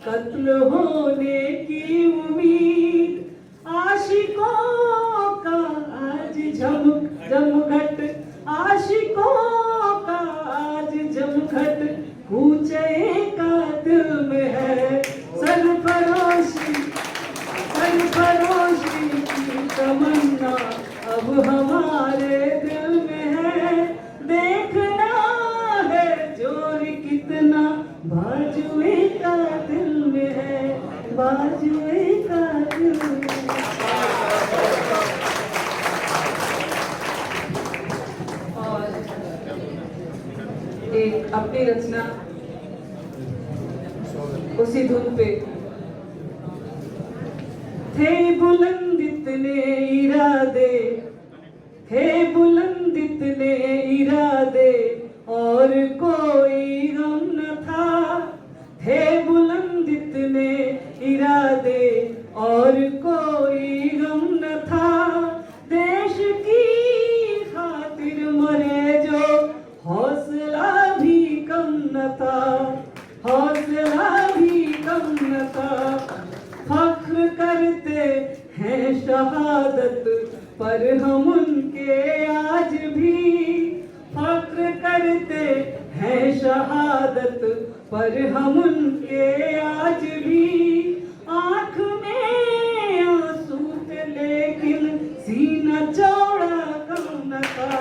कत्ल होने की उम्मीद। आशिकों का आज जमघट, आशिकों का आज जमघट कूचे का दिल में है। सरफरोशी, सरफरोशी की तमन्ना अब हमारे दिल में है, देखना है जोर कितना बाजुए का दिल में है, बाजुए का दिल में है। और एक अपनी रचना उसी धुन पे। थे बुलंद इतने इरादे, थे बुलंद इतने इरादे और कोई गम न था, थे बुलंद इतने इरादे और कोई गम न था। देश की खातिर मरे जो हौसला भी कम न था, हौसला भी कम न था। फख्र करते हैं शहादत पर हम उनके आज भी, फख्र करते हैं शहादत पर हम उनके आज भी। आँख में आंसू थे लेकिन सीना चौड़ा कम न था,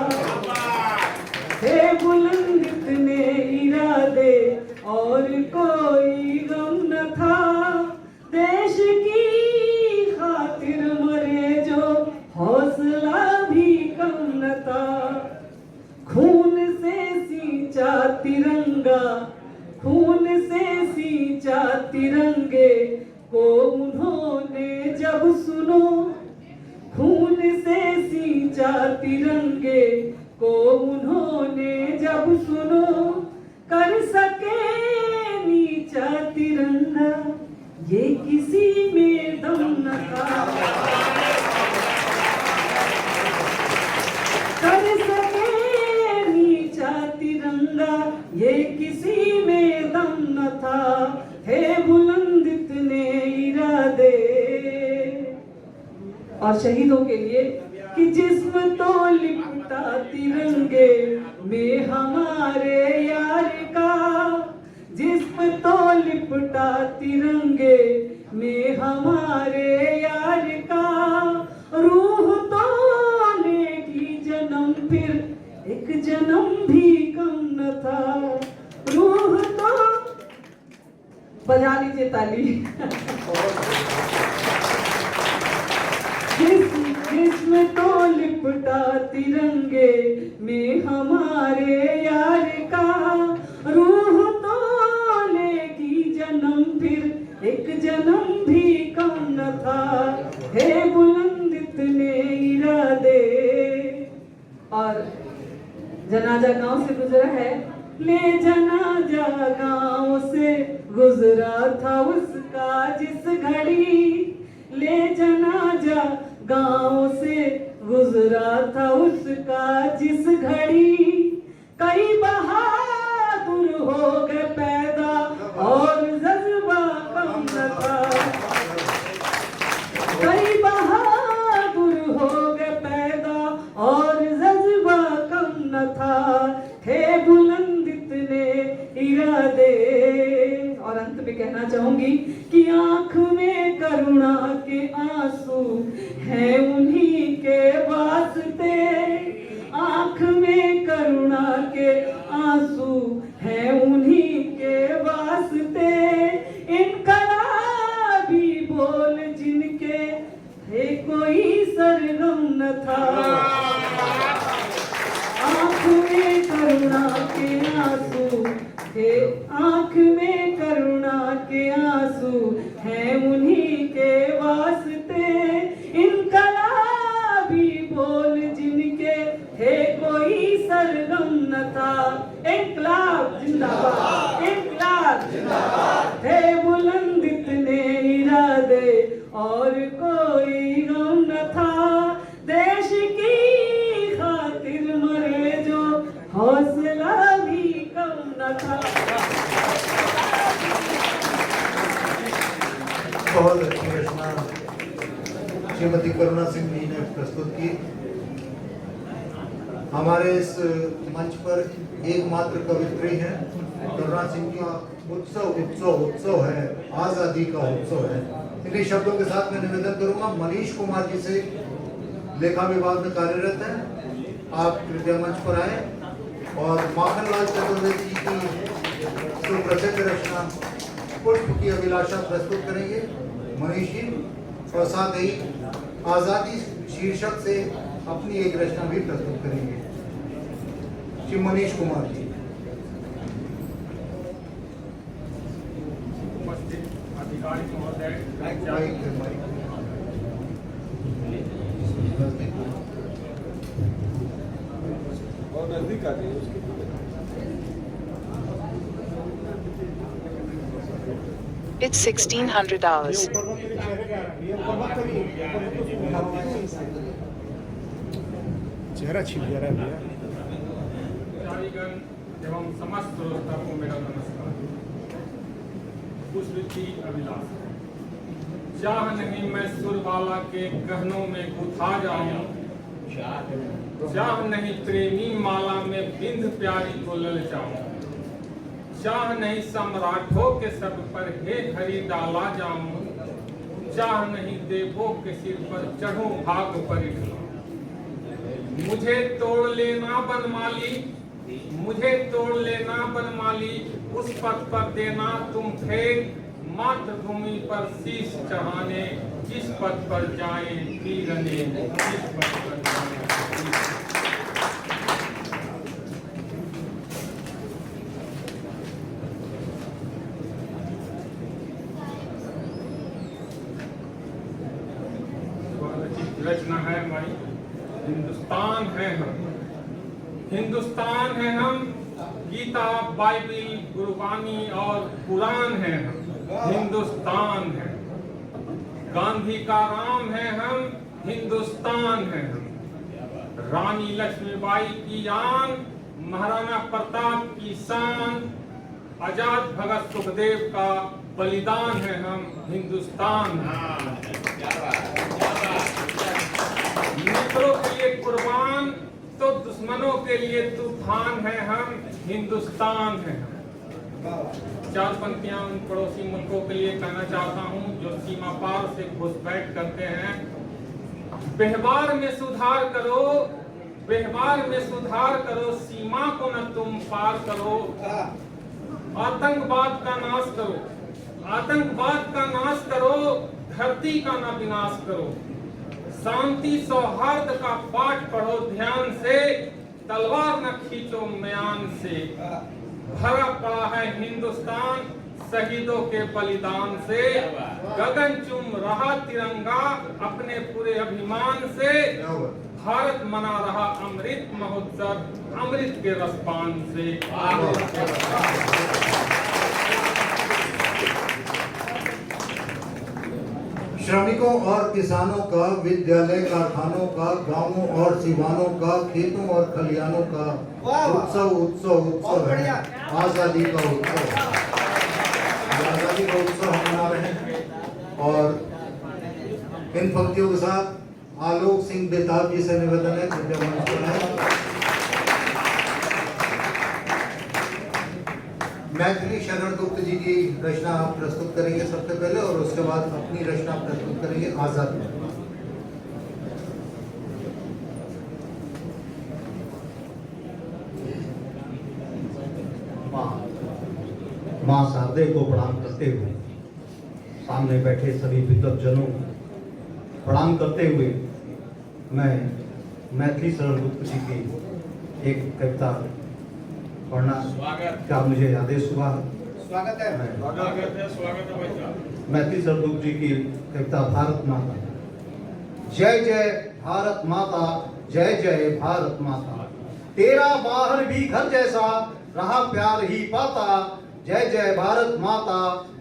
थे बुलंद इतने इरादे और कोई गम न था। देश की खातिर मरे जो हौसला भी कम न था। खून से सींचा तिरंगा, खून से सींचा तिरंगे को उन्होंने जब सुनो, खून से सींचा तिरंगे को उन्होंने जब सुनो। कर सके नीचा तिरंगा ये किसी में दम न था, कर सके नीचा तिरंगा ये किसी में दम न था। है बुलंद इतने इरादे। और शहीदों के लिए कि जिस्म तो लिपटा तिरंगे में हमारे यार का, जिस्म तो लिपटा तिरंगे में हमारे यार का। रूह तो लेगी जन्म फिर एक जन्म भी कम न था, रूह तो। बजा लीजिए ताली। जिस्म तो लिपटा लिपटा तिरंगे में हमारे यार का, रूह तो लेगी जन्म फिर एक जन्म भी कम न था, है बुलंद इतने इरादे। और जनाजा गांव से गुजरा है, ले जनाजा गांव से गुजरा था उसका जिस घड़ी, ले जनाजा गांव से गुजरा था उसका जिस घड़ी, कई बहादुर हो गए पैदा और जज्बा कम न था, कई बहादुर हो गए पैदा और जज्बा कम न था, थे बुलंद इतने इरादे। और अंत में कहना चाहूंगी कि आंख में करुणा के आंसू हैं उन्हीं के वास्ते, आंख में करुणा के आंसू हैं उन्हीं के वास्ते, इनकलाबी बोल जिनके थे कोई सरगम न था, आंख में करुणा के आंसू थे, आंख में करुणा के आंसू हैं उन्हीं के वास्ते, इनकलाबी बोल जिनके थे कोई सरगम न था, इनकलाब जिंदाबाद, इनकलाब जिंदाबाद, थे बुलंद इतने इरादे और कोई गम न था, देश की खातिर मरे जो हौसला भी कम न था। बहुत अच्छी रचना श्रीमती करुणा सिंह जी ने प्रस्तुत की। हमारे इस मंच पर एकमात्र कवित्री हैं करुणा सिंह जी। उत्सव है, आजादी का उत्सव है। इन्हीं शब्दों के साथ मैं निवेदन करूंगा, मनीष कुमार जी से लेखा विभाग में कार्यरत हैं, आप कृपया मंच पर आए और माखनलाल चतुर्वेदी जी की सुप्रसिद्ध रचना पुष्प की अभिलाषा प्रस्तुत करेंगे मनीष जी, और साथ ही आजादी शीर्षक से अपनी एक रचना भी प्रस्तुत करेंगे श्री मनीष कुमार जी। अधिकारी महोदय, और नजदीक आ जाइए उसके। It's $1,600. चेहरा छिप जा रहा है भैया। अधिकारीगण एवं समस्त श्रोता को मेरा नमस्कार। पुष्प की अभिलाषा, चाह नहीं मैं सुरबाला के गहनों में गुथा जाऊं, चाह नहीं प्रेमी माला में बिंद प्यारी को ललचाऊं, चाह नहीं सम्राटों के सब पर हे हरि डाला जाऊं, चाह नहीं देवों के सिर पर चढ़ूं भाग परिठला, मुझे तोड़ लेना बनमाली, मुझे तोड़ लेना बनमाली, उस पथ पर देना तुम फेंक, मातृभूमि पर शीश चढ़ाने, जिस पथ पर जाए वीरने, जिस पथ पर जाए। रचना है हमारी, हिंदुस्तान है हम, हिंदुस्तान है हम, गीता बाइबिल गुरबानी और कुरान है हम, हिंदुस्तान है, गांधी का राम है हम, हिंदुस्तान है हम, रानी लक्ष्मीबाई की आन, महाराणा प्रताप की शान, आजाद भगत सुखदेव का बलिदान है हम, हिंदुस्तान है। मित्रों के लिए कुर्बान तो दुश्मनों के लिए तूफान है हम, हिंदुस्तान है हम। चार पंक्तियां उन पड़ोसी मुल्कों के लिए कहना चाहता हूं जो सीमा पार से घुसपैठ करते हैं। व्यवहार में सुधार करो, व्यवहार में सुधार करो, सीमा को न तुम पार करो, आतंकवाद का नाश करो, आतंकवाद का नाश करो, धरती का न विनाश करो, शांति सौहार्द का पाठ पढ़ो ध्यान से, तलवार न खींचो म्यान से। भरा पड़ा है हिंदुस्तान शहीदों के बलिदान से, गगन चूम रहा तिरंगा अपने पूरे अभिमान से। भारत मना रहा अमृत महोत्सव अमृत के रसपान से। श्रमिकों और किसानों का, विद्यालय कारखानों का, गांवों और सिवानों का, खेतों और खलिहानों का उत्सव उत्सव उत्सव है आजादी का उत्सव। आजादी का उत्सव हम मना रहे हैं और इन पंक्तियों के साथ आलोक सिंह बेताब जी से निवेदन है कृपया मंच पर आएं। मैथिली शरण गुप्त जी की रचना आप प्रस्तुत करेंगे सबसे पहले और उसके बाद अपनी रचना प्रस्तुत करेंगे आजादी। माँ शारदे को प्रणाम करते हुए, सामने बैठे सभी विद्वज्जनों को प्रणाम करते हुए, मैं मैथिली शरण गुप्त जी की एक कविता पढ़ना का मुझे आदेश हुआ। स्वागत है। मैथिली शरण गुप्त जी की कविता भारत माता। जय जय भारत माता, जय जय भारत माता, तेरा बाहर भी घर जैसा रहा प्यार ही पाता। जय जय भारत माता,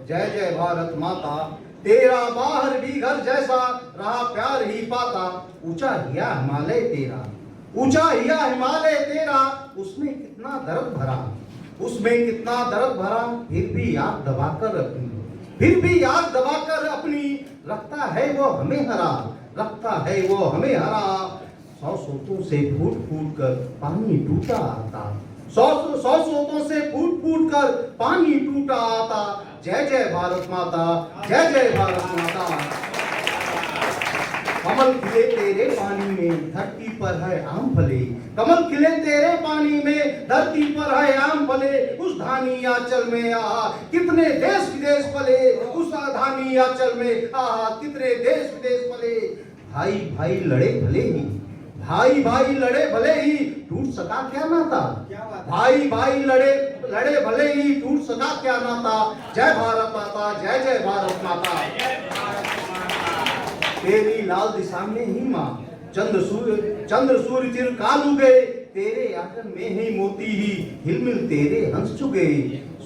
जय जय भारत माता, तेरा बाहर भी घर जैसा रहा प्यार ही पाता। ऊंचा हिया हिमालय तेरा, ऊंचा हिया हिमालय तेरा, उसमें कितना दर्द भरा, उसमें कितना दर्द भरा, फिर भी आग दबाकर अपनी, फिर भी आग दबाकर अपनी, रखता है वो हमें हरा, रखता है वो हमें हरा। 100 सोतों से फूट फूट कर पानी टूटा आता, 100 सोतों से फूट फूट कर पानी टूटा आता। जय जय भारत माता, जय जय भारत माता। कमल खिले तेरे पानी में, धरती पर है आम फले, कमल खिले तेरे पानी में, धरती पर है आम फले। उस धानी आंचल में आहा कितने देश विदेश पले, उस धानी आंचल में आहा कितने देश विदेश पले। भाई भाई लड़े भले ही, भाई भाई लड़े भले ही, टूट सका क्या नाता, भाई भाई लड़े भले ही, टूट सका क्या नाता। जय भारत माता, जय जय भारत माता। तेरी लाल दिशा में ही माँ चंद्र सूर्य चिरकाल उगे, तेरे आंगन में ही मोती ही हिलमिल तेरे हंस चुके।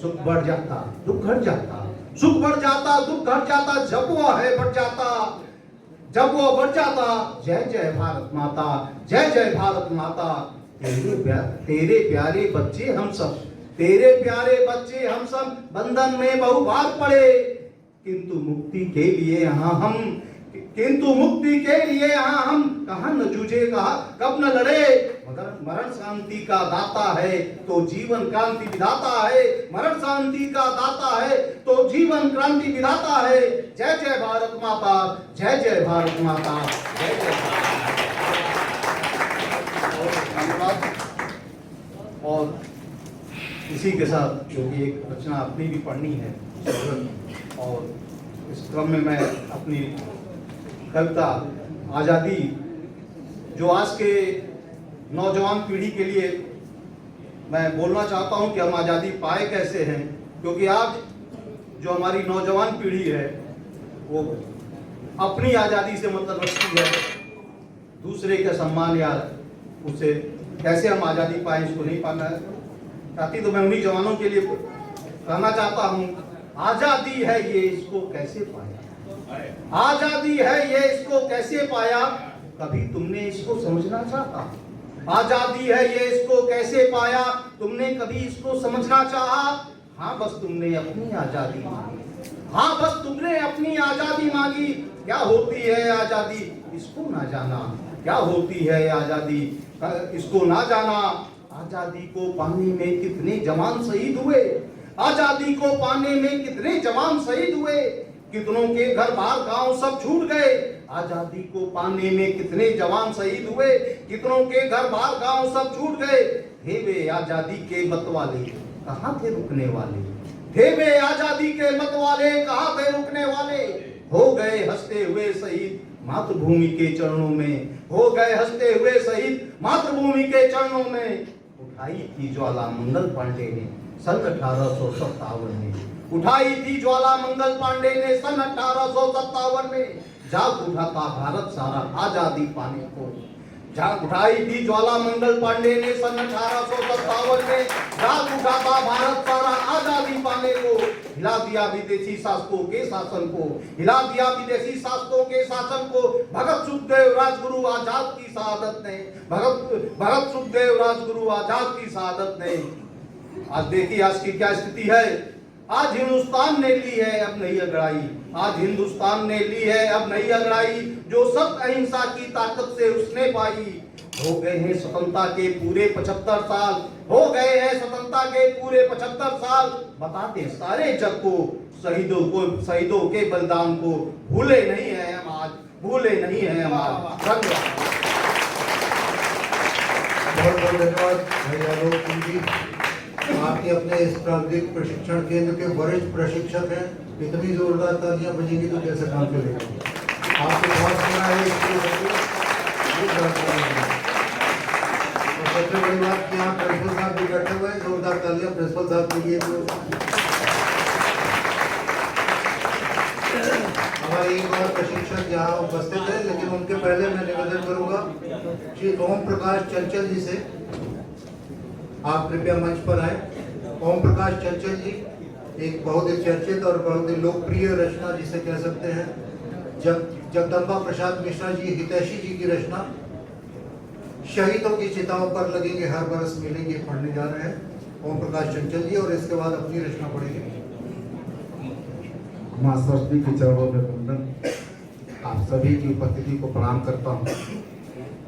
सुख बढ़ जाता दुख घट जाता, सुख बढ़ जाता दुख घट जाता, जब वो है बढ़ जाता, जब वो बढ़ जाता। जय जय भारत माता, जय जय भारत माता। तेरे प्यारे बच्चे हम सब, तेरे प्यारे बच्चे हम सब, बंधन में बहु बार पड़े, किंतु मुक्ति के लिए यहाँ हम, किंतु मुक्ति के लिए यहाँ हम, कहाँ न जूझे कहा कब न लड़े। मगर मरण शांति का दाता है तो जीवन क्रांति विधाता है, मरण शांति का दाता है तो जीवन क्रांति विधाता है। जय जय भारत माता, जय जय भारत माता, जय जय धन्यवाद। और इसी के साथ जो कि एक रचना अपनी भी पढ़नी है, और इस क्रम में मैं अपनी कविता आज़ादी, जो आज के नौजवान पीढ़ी के लिए मैं बोलना चाहता हूं कि हम आज़ादी पाए कैसे हैं, क्योंकि आज जो हमारी नौजवान पीढ़ी है वो अपनी आज़ादी से मतलब रखती है, दूसरे के सम्मान या उससे कैसे हम आज़ादी पाए इसको नहीं पाना है। साथी तो मैं उन्हीं जवानों के लिए कहना चाहता हूं, आज़ादी है ये इसको कैसे पाया, आज़ादी है ये इसको कैसे पाया, कभी तुमने इसको समझना चाहा। आज़ादी है ये इसको कैसे पाया, तुमने कभी इसको समझना चाहा। हाँ बस तुमने अपनी आज़ादी मांगी, हाँ बस तुमने अपनी आज़ादी मांगी। क्या होती है आज़ादी इसको ना जाना, क्या होती है आज़ादी इसको ना जाना। आज़ादी को पाने में कितने जवान शहीद हुए, आज़ादी को पाने में कितने जवान शहीद हुए, कितनों के घर बार गांव सब छूट गए। आज़ादी को पाने में कितने जवान शहीद हुए, कितनों के घर बार गांव सब छूट गए। थे वे आज़ादी के मतवाले, कहाँ थे रुकने वाले, थे वे आज़ादी के मतवाले, कहाँ थे रुकने वाले। हो गए हंसते हुए शहीद मातृभूमि के चरणों में, हो गए हंसते हुए शहीद मातृभूमि के चरणों में। उठाई थी ज्वाला मंगल पांडे ने सन 1857 में, उठाई थी ज्वाला मंगल पांडे ने सन 1857 में। जाग उठा था भारत सारा आजादी पाने को, जाग उठाई थी ज्वाला मंगल पांडे ने सन 1857 में। जाग उठा था भारत सारा आजादी पाने को, हिला दिया विदेशी शासकों के शासन को, हिला दिया विदेशी शासकों के शासन को। भगत सुखदेव राजगुरु आजाद की शहादत ने, भगत सुखदेव राजगुरु आजाद की शहादत ने। आज देखिए आज की क्या स्थिति है। आज हिंदुस्तान ने ली है अब नई अगड़ाई, आज हिंदुस्तान ने ली है अब नई अगड़ाई। जो सत्य अहिंसा की ताकत से उसने पाई। हो गए हैं स्वतंत्रता के पूरे 75 साल, हो गए हैं स्वतंत्रता के पूरे 75 साल। बताते सारे जग को शहीदों के बलिदान को, भूले नहीं है हम आज, भूले नहीं है हम आज। धन्यवाद। बहुत बहुत धन्यवाद भाई आलोक सिंह जी। आपके अपने इस प्राविधिक प्रशिक्षण केंद्र के वरिष्ठ प्रशिक्षक हैं। इतनी जोरदार तालियां बजेंगी तो कैसे काम चलेगा। आपसे बहुत सुना है इसके लिए। और सबसे बड़ी बात कि यहाँ प्रिंसिपल साहब भी बैठे हुए हैं। जोरदार तालियां प्रिंसिपल साहब के लिए। हमारे एक और प्रशिक्षक यहाँ उपस्थित है, लेकिन उनके पहले मैं निवेदन करूंगा श्री ओम प्रकाश चंचल जी से, आप कृपया मंच पर आए। ओम प्रकाश चंचल जी एक बहुत ही चर्चित और बहुत ही लोकप्रिय रचना जिसे कह सकते हैं, जगदम्बा प्रसाद मिश्रा जी हितैषी जी की रचना शहीदों की चिताओं पर लगेंगे हर बरस मिलेंगे पढ़ने जा रहे हैं ओम प्रकाश चंचल जी, और इसके बाद अपनी रचना पढ़ेंगे। मां सरस्वती के चरणों में वंदन। आप सभी की उपस्थिति को प्रणाम करता हूँ।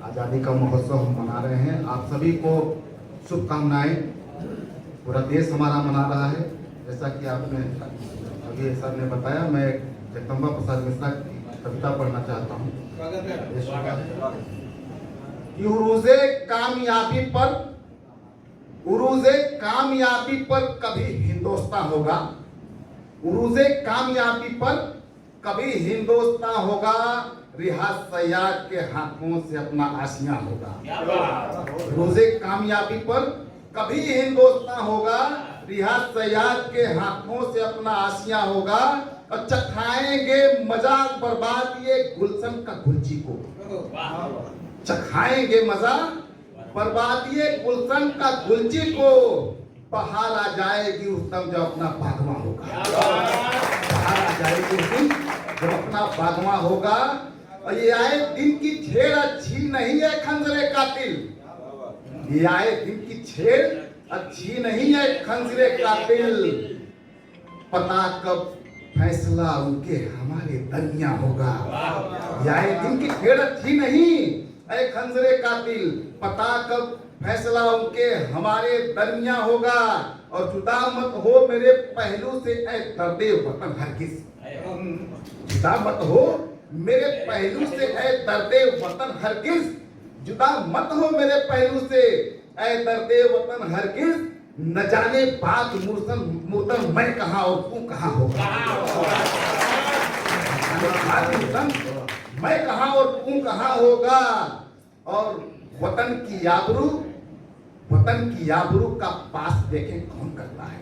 आज़ादी का महोत्सव हम मना रहे हैं। आप सभी को शुभकामनाएं। पूरा देश हमारा मना रहा है। जैसा कि आपने अभी सर ने बताया, मैं जगदम्बा प्रसाद मिश्रा की कविता पढ़ना चाहता हूँ। उरूज़े कामयाबी पर कभी हिंदुस्तान होगा, उरूज़े कामयाबी पर कभी हिंदुस्तान होगा, रियाज सयाद के हाथों से अपना आसियां होगा। उरूज़े कामयाबी पर कभी हिंदुस्तान होगा, रियाज सयाद के हाथों से अपना आसियां होगा। और चखाएंगे मजाक बर्बाद ये गुलशन का गुलची को, चखाएंगे मजा बर्बाद ये गुलशन का गुलची को। बहार आ जाएगी उस दम जब अपना बागवा होगा, बहार आ जाएगी उस दिन जब अपना बागवा होगा। और ये आए दिन की छेड़ अच्छी नहीं है खंजरे कातिल, ये आए दिन की छेड़ अच्छी नहीं है खंजरे कातिल। पता कब फैसला उनके हमारे दरमियां होगा, ये आए दिन की छेड़ अच्छी नहीं है खंजरे कातिल। पता कब फैसला उनके हमारे दरमियां होगा। और जुदा मत हो मेरे पहलू से ऐ दर्दे वतन हरगिज़, जुदा मत हो मेरे पहलू से ऐ दर्दे वतन हरगिज़, जुदा मत हो मेरे पहलू से ऐ दर्दे वतन हरगिज़। न जाने बात मुर्तन मैं कहाँ और तू कहाँ होगा, मैं कहाँ और तू कहाँ होगा। और वतन की आबरू का पास देखें कौन करता है,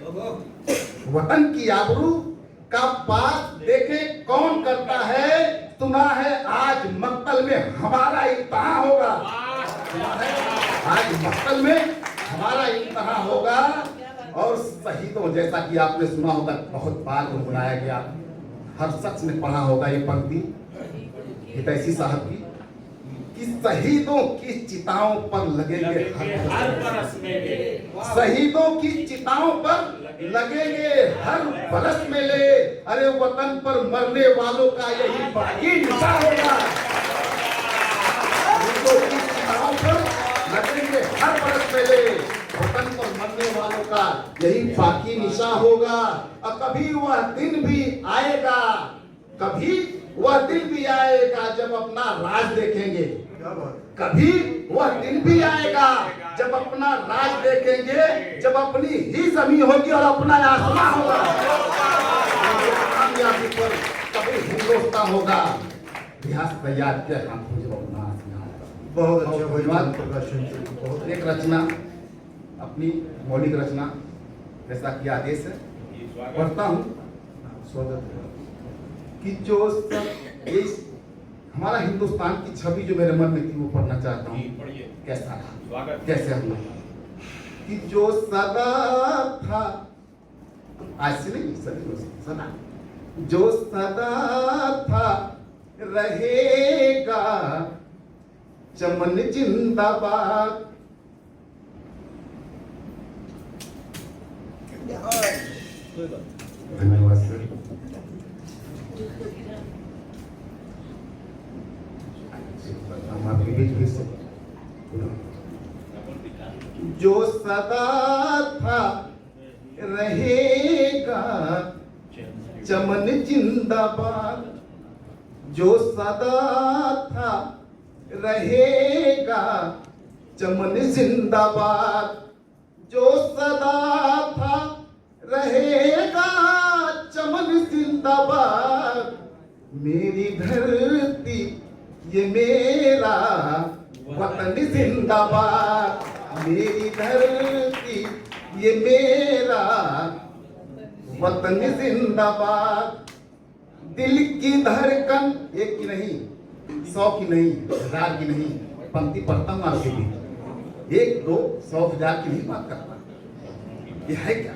वतन की आबरू का पास देखें कौन करता है। सुना है आज मक्तल में हमारा इम्तिहान होगा, आज मक्तल में हमारा इम्तिहान होगा। और शहीदों, जैसा कि आपने सुना होगा, बहुत बार गुनगुनाया गया, हर शख्स ने पढ़ा होगा ये पंक्ति हितैषी साहब की, कि शहीदों की चिताओं पर लगेंगे हर बरस मेले, शहीदों की चिताओं पर लगेंगे हर बरस मेले। अरे वतन पर मरने वालों का यही बाकी निशान होगा, शहीदों की चिताओं पर लगेंगे हर बरस मेले, वतन पर मरने वालों का यही बाकी निशान होगा। और कभी वह दिन भी आएगा, कभी वह दिन भी आएगा जब अपना राज देखेंगे, कभी वह दिन भी आएगा जब अपना राज देखेंगे, जब अपनी ही जमीन होगी और अपना आसमां होगा। कामयाबी पर कभी हिंदुस्तान होगा, रियाज तैयार किया हाथों से अपना यहाँ बहुत अच्छा भाई धन्यवाद। ओम प्रकाश चंचल जी, बहुत एक रचना अपनी मौलिक रचना जैसा कि आदेश है पढ़ता हूँ स्वागत है। कि जो सब ये हमारा हिंदुस्तान की छवि जो मेरे मन में थी वो पढ़ना चाहता हूँ कैसा था कैसे हुआ कि जो सदा था आज से नहीं सदी से सदा जो सदा था रहेगा चमन जिंदाबाद धन्यवाद सर। हम आपके बीच में से जो सदा था रहेगा चमन जिंदाबाद जो सदा था रहेगा चमन जिंदाबाद जो सदा था रहेगा चमन जिंदाबाद मेरी धरती ये मेरा वतन जिंदाबाद मेरी धरती ये मेरा वतन जिंदाबाद दिल की धड़कन एक की नहीं 100 की नहीं 1000 की नहीं पंक्ति पढ़ता हूँ आपके लिए 1 2 100 1000 की नहीं बात करता ये है क्या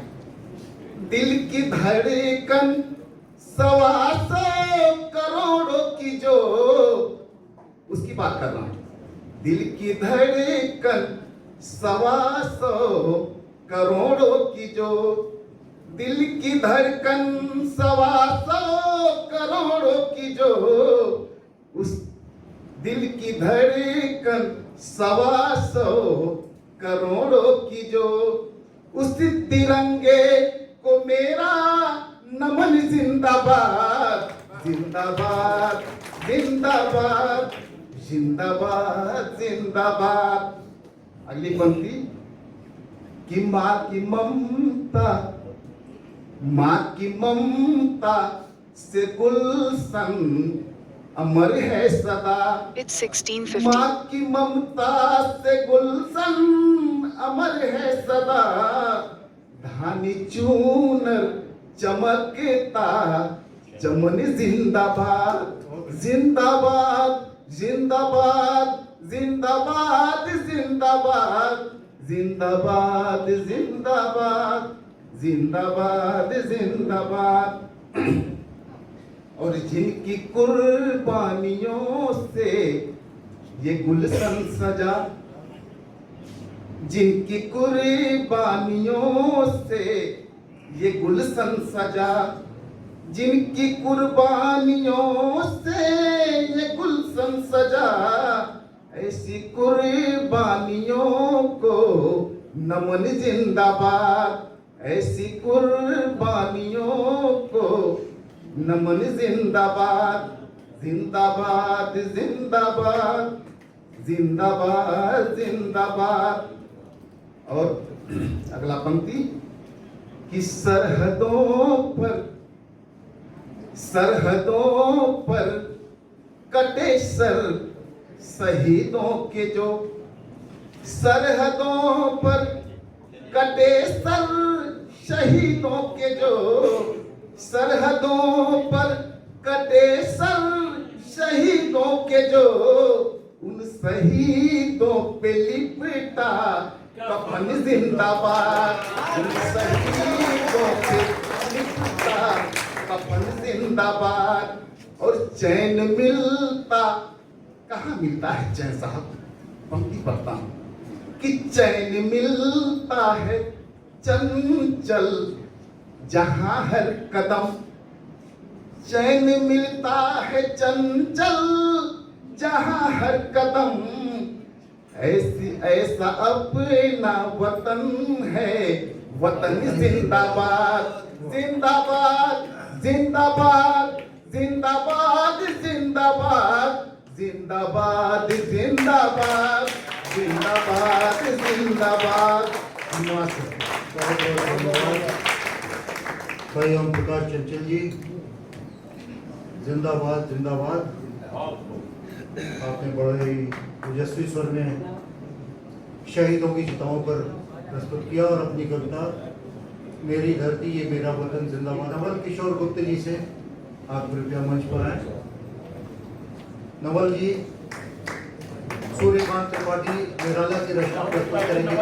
दिल की धड़कन 125 करोड़ों की जो उसकी बात कर रहा हूं दिल की धड़कन 125 करोड़ों की जो दिल की धड़कन 125 करोड़ों की जो उस दिल की धड़कन 125 करोड़ों की जो उस तिरंगे को मेरा नमन जिंदाबाद जिंदाबाद जिंदाबाद जिंदाबाद जिंदाबाद अगली पंक्ति कि माँ की ममता से गुलशन अमर है सदा It's 1650. माँ की ममता से गुलशन अमर है सदा धानी चूनर चमकता चमन जिंदाबाद जिंदाबाद जिंदाबाद जिंदाबाद जिंदाबाद जिंदाबाद जिंदाबाद जिंदाबाद जिंदाबाद और जिनकी कुर्बानियों से ये गुलशन सजा जिनकी कुर्बानियों से ये गुलशन सजा जिनकी कुर्बानियों से ये गुलशन सजा ऐसी कुर्बानियों को नमन जिंदाबाद ऐसी कुर्बानियों को नमन जिंदाबाद जिंदाबाद जिंदाबाद जिंदाबाद जिंदाबाद और अगला पंक्ति कि सरहदों पर कटे सर शहीदों के जो सरहदों पर कटे सर शहीदों के जो सरहदों पर कटे सर शहीदों के जो उन शहीदों पे लिपटा कफन जिंदाबाद उन शहीदों पे लिपटा कफन जिंदाबाद और चैन मिलता कहाँ मिलता है चैन साहब पंक्ति पढ़ता हूँ कि चैन मिलता है चंचल जहां हर कदम चैन मिलता है चंचल जहां हर कदम ऐसा अपना वतन है वतन जिंदाबाद जिंदाबाद जिंदाबाद जिंदाबाद जिंदाबाद जिंदाबाद जिंदाबाद जिंदाबाद जिंदाबाद भाई ओम प्रकाश चंचल जी जिंदाबाद जिंदाबाद आपने बड़े ही तेजस्वी स्वर में शहीदों की चिताओं पर प्रस्तुत किया और अपनी कविता मेरी धरती ये मेरा वतन जिंदाबाद नवल किशोर गुप्त जी से आप कृपया मंच पर आए। नवल जी सूर्यकांत त्रिपाठी निराला की रचना प्रस्तुत करेंगे।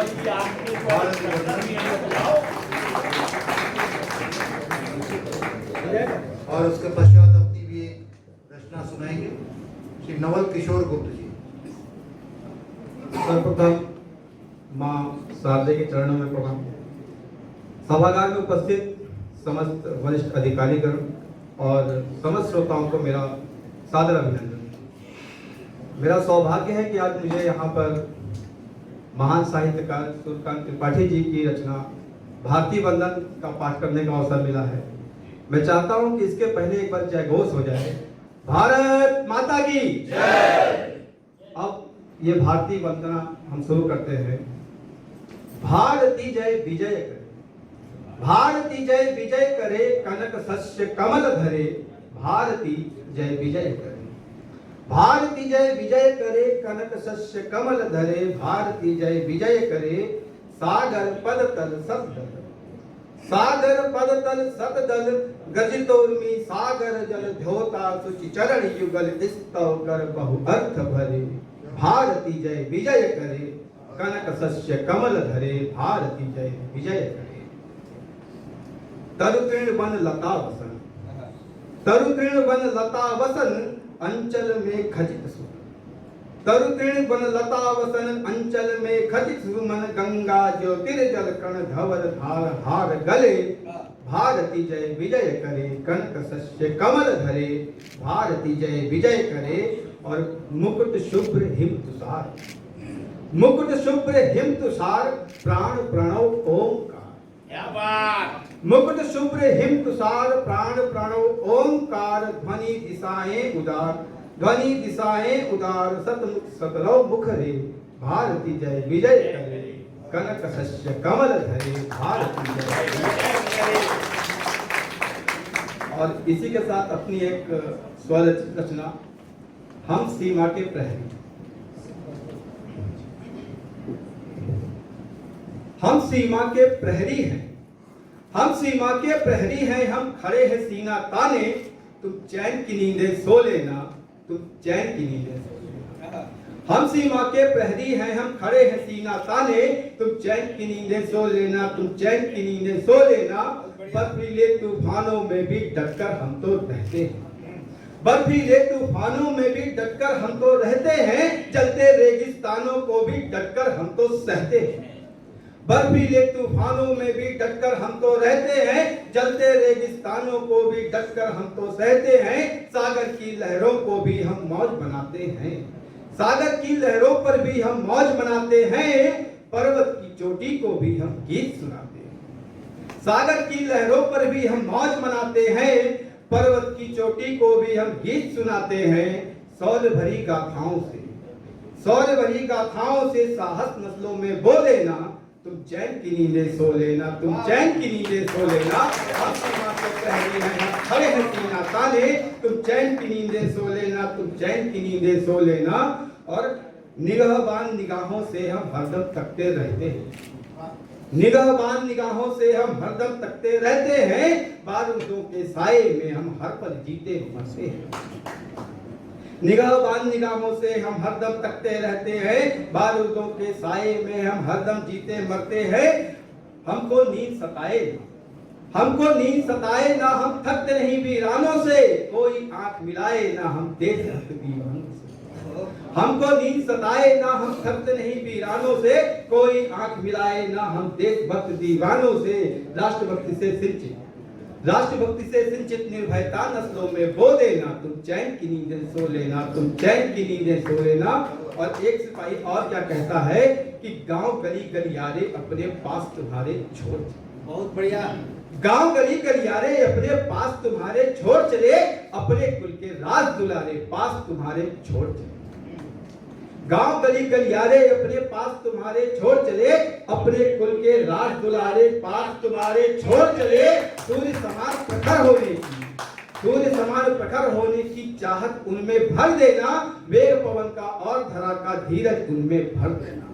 भारत की वतन और उसके पश्चात अपनी भी एक रचना सुनाएंगे श्री नवल किशोर गुप्त जी। सर्वप्रथम मां शारदे के चरणों में प्रणाम। सभागार में उपस्थित समस्त वरिष्ठ अधिकारीगण और समस्त श्रोताओं को मेरा सादर अभिनंदन। मेरा सौभाग्य है कि आज मुझे यहाँ पर महान साहित्यकार सूर्यकांत त्रिपाठी जी की रचना भारतीय वंदन का पाठ करने का अवसर मिला है। मैं चाहता हूँ कि इसके पहले एक बार जय घोष हो जाए, भारत माता की जय। अब ये भारतीय वंदना हम शुरू करते हैं। भारती जय विजय करे, भारती जय विजय करे, कनक शस्य कमल धरे, भारती जय विजय करे, भारती जय विजय करे, कनक शस्य कमल धरे, भारती जय विजय करे, सागर पद तल सतदल, सागर पद तल सतदल, गजितोर्मी सागर जल ध्योता सुचि चरण युगल, स्तव कर बहु अर्थ भरे, भारती जय विजय करे, कनक शस्य कमल धरे, भारती जय विजय करे। तरुतृण वन लता वसन, तरुतृण वन लता वसन, अंचल में खचित सुमन, तरुतृण वन लता वसन, अंचल में खचित सुमन, गंगा ज्योतिर्जल कण धवल धार हार गले, भारती जय विजय करे, कनक शस्य कमल धरे, भारती जय विजय करे। और मुकुट शुभ्र हिम तुषार, मुकुट शुभ्र हिम तुषार, प्राण प्रणव ओंकार, क्या बात। मुकुट शुभ्र हिम तुषार, प्राण प्रणव ओंकार, ध्वनि दिशाएं उदार, ध्वनि दिशाएं उदार, सतमुख सकलौ मुख रे, भारती जय विजय करे, कनक शस्य कमल धरे, भारती जय विजय करे। और इसी के साथ अपनी एक स्वरचित रचना हम सीमा के प्रहरी। हम सीमा के प्रहरी हैं, हम सीमा के प्रहरी हैं, हम खड़े हैं सीना ताने, तुम चैन की नींदें सो लेना, तुम चैन की नींदें सो लेना। हम सीमा के प्रहरी हैं, हम खड़े हैं सीना ताने, तुम चैन की नींदें सो लेना, तुम चैन की नींदें सो लेना। बर्फीले तूफानों में भी डटकर हम तो रहते हैं, बर्फीले तूफानों में भी डटकर हम तो रहते हैं, जलते रेगिस्तानों को भी डटकर हम तो सहते हैं, बर्फीले तूफानों में भी डटकर हम तो रहते हैं, जलते रेगिस्तानों को भी डटकर हम तो सहते हैं। सागर की लहरों को भी हम मौज बनाते हैं, सागर की लहरों पर भी हम मौज बनाते हैं, पर्वत की चोटी को भी हम गीत सुनाते हैं, सागर की लहरों पर भी हम मौज मनाते हैं, पर्वत की चोटी को भी हम गीत सुनाते हैं। सौल भरी गाथाओं से, सौल भरी गाथाओं से साहस नस्लों में बोले ना, तुम चैन की नींदें सो लेना, तुम चैन की नींदें सो लेना। हम सीमा के प्रहरी हैं, हम खड़े हैं सीना ताने, तुम चैन की नींदें सो लेना, तुम चैन की नींदें सो लेना। और निगाहबान निगाहों से हम हरदम तकते रहते हैं, निगाहबान निगाहों से हम हरदम तकते रहते हैं, बारूदों के साए में हम हर पल जीते मरते हैं, निगाहबान निगाहों से हम हरदम तकते रहते हैं, बारूदों के साए में हम हरदम जीते मरते हैं। हमको नींद सताए ना, हमको नींद सताए ना, हम थकते नहीं वीरानों से, कोई आंख मिलाए ना हम देशभक्त दीवानों से, हमको नींद सताए ना, हम थकते नहीं वीरानों से, कोई आंख मिलाए ना हम देशभक्त दीवानों से। राष्ट्रभक्ति से सिंचित, राष्ट्रभक्ति से सिंचित निर्भयता नस्लों में बो देना, तुम चैन की नींदें सो लेना, तुम चैन की नींदें सो लेना। और एक सिपाही और क्या कहता है कि गांव गली गलियारे अपने पास तुम्हारे छोड़, बहुत बढ़िया, गांव गली गलियारे अपने पास तुम्हारे छोड़ चले, अपने कुल के राज दुलारे पास तुम्हारे छोड़ चले, गांव गली गलियारे अपने पास तुम्हारे छोड़ चले, अपने कुल के राज दुलारे पास तुम्हारे छोड़ चले। सूर्य समान प्रखर होने की, सूर्य समान प्रखर होने की चाहत उनमें भर देना, वेग पवन का और धरा का धीरज उनमें भर देना।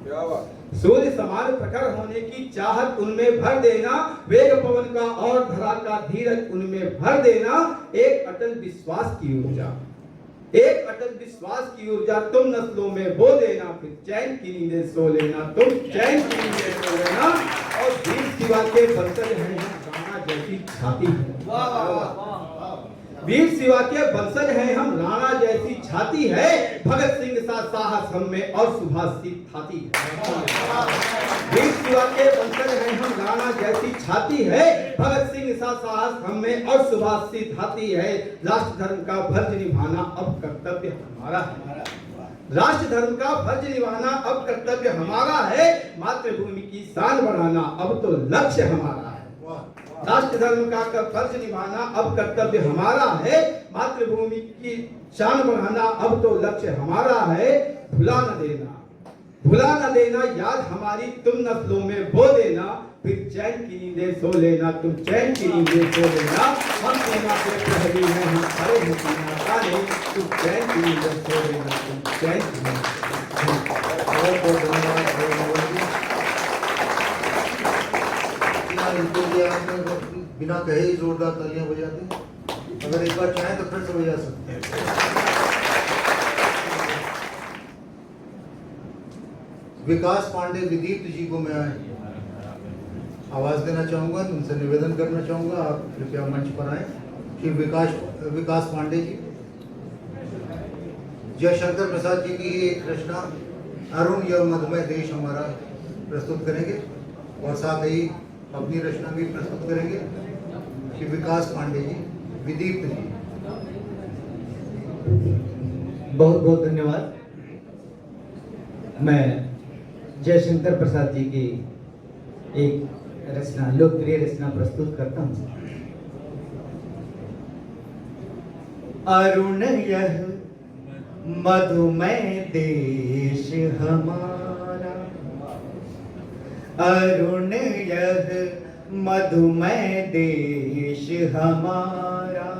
सूर्य समान प्रखर होने की चाहत उनमें भर देना, वेग पवन का और धरा का धीरज उनमें भर देना। एक अटल विश्वास की ऊर्जा, एक अटल विश्वास की ऊर्जा तुम नस्लों में बो देना, फिर चैन की नींदें सो लेना, तुम चैन की नींदें सो लेना। और वीर शिवा के बंसल हैं राणा जैसी छाती है। वीर शिवा के बंसल हैं हम, राणा जैसी छाती है, भगत सिंह सा साहस हम में और सुभाष सी थाती है। वीर शिवा के बंसल हैं हम, राणा जैसी छाती है, भगत सिंह सा साहस हम में और सुभाष सी थाती है। राष्ट्र धर्म का फर्ज निभाना अब कर्तव्य हमारा है, राष्ट्र धर्म का फर्ज निभाना अब कर्तव्य हमारा है। मातृभूमि की शान बढ़ाना अब तो लक्ष्य हमारा है। राष्ट्र धर्म का फर्ज निभाना अब कर्तव्य हमारा है। मातृभूमि की शान बढ़ाना अब तो लक्ष्य हमारा है। भुला न देना, भुला न देना याद हमारी तुम नस्लों में बो देना, फिर चैन की नींदें सो लेना, तुम चैन की नींदें सो लेना। हम सेना के प्रहरी हैं, हम खड़े हैं सीना ताने, तुम चैन की नींदें सो लेना, तुम चैन की नींदें सो लेना। बहुत बहुत धन्यवाद। इनको लिए आपने बिना कहे ही जोरदार तालियां बजाते हैं। अगर एक बार चाहें तो फिर से बजा सकते हैं। विकास पांडे विदीप्त जी को मैं आवाज देना चाहूंगा, उनसे निवेदन करना चाहूंगा, आप कृपया मंच पर आए। श्री विकास पांडे जी जयशंकर प्रसाद जी की एक रचना अरुण यह मधुमेह देश हमारा प्रस्तुत करेंगे और साथ ही अपनी रचना भी प्रस्तुत करेंगे श्री विकास पांडे जी, विदीप्त जी। बहुत बहुत धन्यवाद। मैं जयशंकर प्रसाद जी की एक रचना, लोकप्रिय रचना प्रस्तुत करता हूँ। अरुण यह मधुमेह देश हमारा, अरुण यह मधुमेह देश हमारा,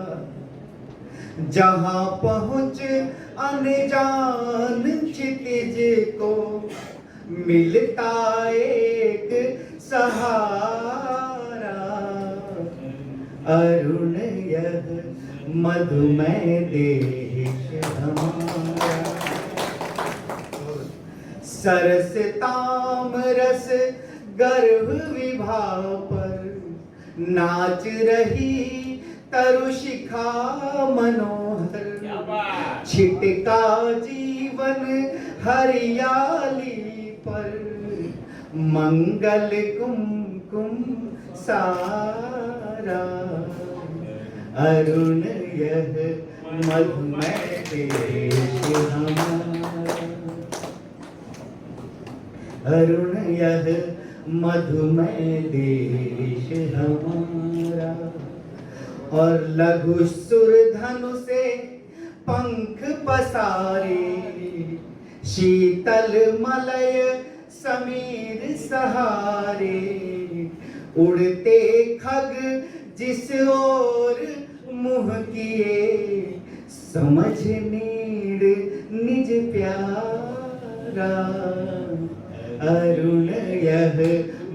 जहाँ पहुँच अनजान क्षितिज को मिलता एक सहारा। अरुण यह मधुमेह देश हमारा, सरस तामरस गर्भ विभा पर नाच रही तरुशिखा मनोहर, छिटका जीवन हरियाली पर मंगल कुमकुम सारा। अरुण यह मधुमेह देश हमारा, अरुण यह मधुमेह देश हमारा। और लघु सुर धनु से पंख पसारे, शीतल मलय समीर सहारे, उड़ते खग जिस ओर मुँह किए, समझ नीड़ निज प्यारा। अरुण यह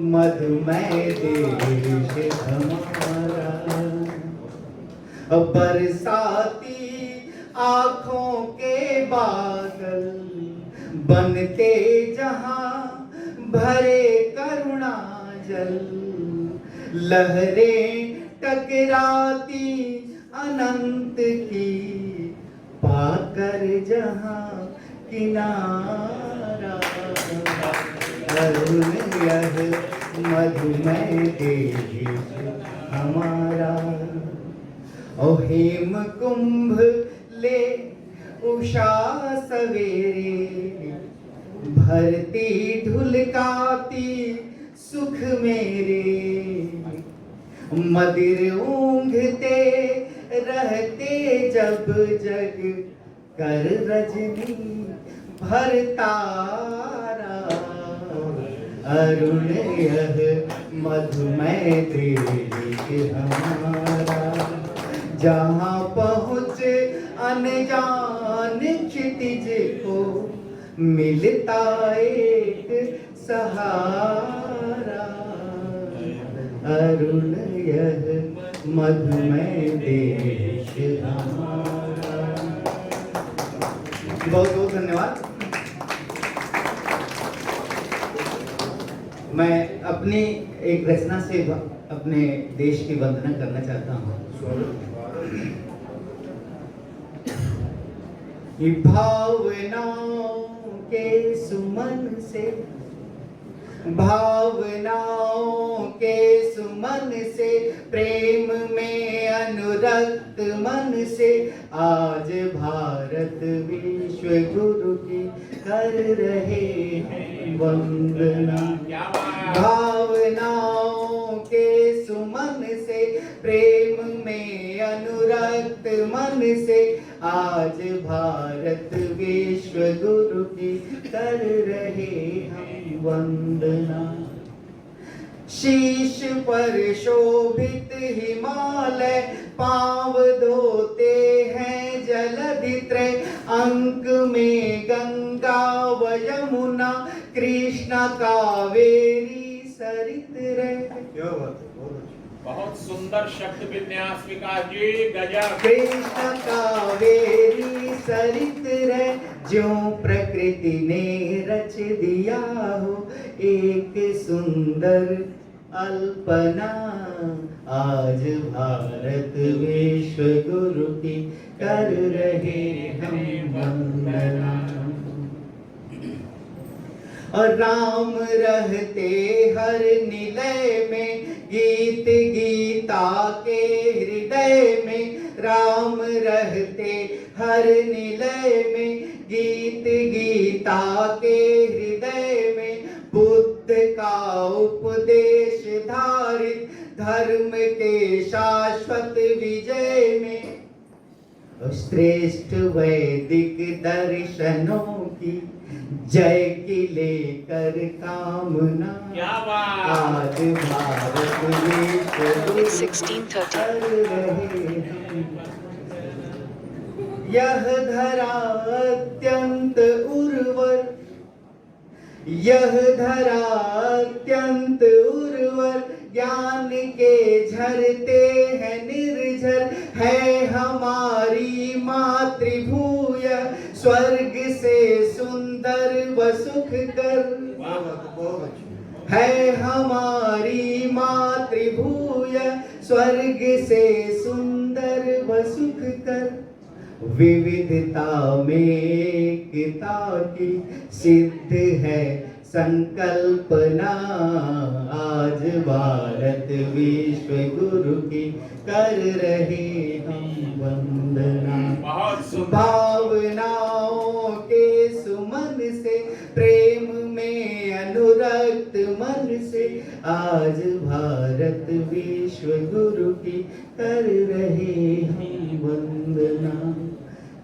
मधुमेह देश हमारा। बरसाती आँखों के बादल बनते जहाँ भरे करुणा जल, लहरें टकराती अनंत की पाकर जहाँ किनारा। अरुण यह मधुमेह देश हमारा। ओ हेम कुंभ ले उषा सवेरे, भरती ढुलकाती सुख मेरे, मदिर ऊंघते रहते जब जग, कर रजनी भर तारा। अरुण यह मधुमेह देश हमारा, जहाँ पहुँच अनजान क्षितिज को मिलता एक सहारा, अरुण यह मधुमय देश हमारा। बहुत बहुत धन्यवाद। मैं अपनी एक रचना से अपने देश की वंदना करना चाहता हूँ। भावनाओं के सुमन से, भावनाओं के सुमन से, प्रेम में अनुरक्त मन से आज भारत विश्व गुरु की कर रहे हैं वंदना। भावनाओं के सुमन से, प्रेम में अनुरक्त मन से आज भारत विश्व गुरु की कर रहे हैं वंदना। शीश पर शोभित हिमालय पांव धोते हैं जलधि त्रय, अंक में गंगा व यमुना, कृष्णा कावेरी सरित रे। क्या बात है, बहुत अच्छी। बहुत सुंदर शब्द विन्यास विकास जी, गजब। कृष्ण कावेरी सरित रे, ज्यों प्रकृति ने रच दिया हो एक सुंदर अल्पना, आज भारत विश्व गुरु की कर रहे हम वंदना। और राम रहते हर निलय में, गीत गीता के हृदय में, राम रहते हर निलय में, गीत गीता के हृदय में, बुद्ध का उपदेश धारित धर्म के शाश्वत विजय में, श्रेष्ठ वैदिक दर्शनों की जय की लेकर कामना, क्या बात। आज भारत विश्व It's 16:30. कर रहे हैं। यह धरा अत्यंत उर्वर, यह धरा अत्यंत उर्वर, ज्ञान के झरते हैं निर्झर, है हमारी मातृभूय स्वर्ग से सुंदर व सुख कर। बहुत अच्छी। है हमारी मातृभूय स्वर्ग से सुंदर व सुख कर, विविधता में एकता की सिद्ध है संकल्पना, आज भारत विश्व गुरु की कर रहे हम वंदना। भावनाओं के सुमन से, प्रेम में अनुरक्त मन से आज भारत विश्व गुरु की कर रहे हैं वंदना,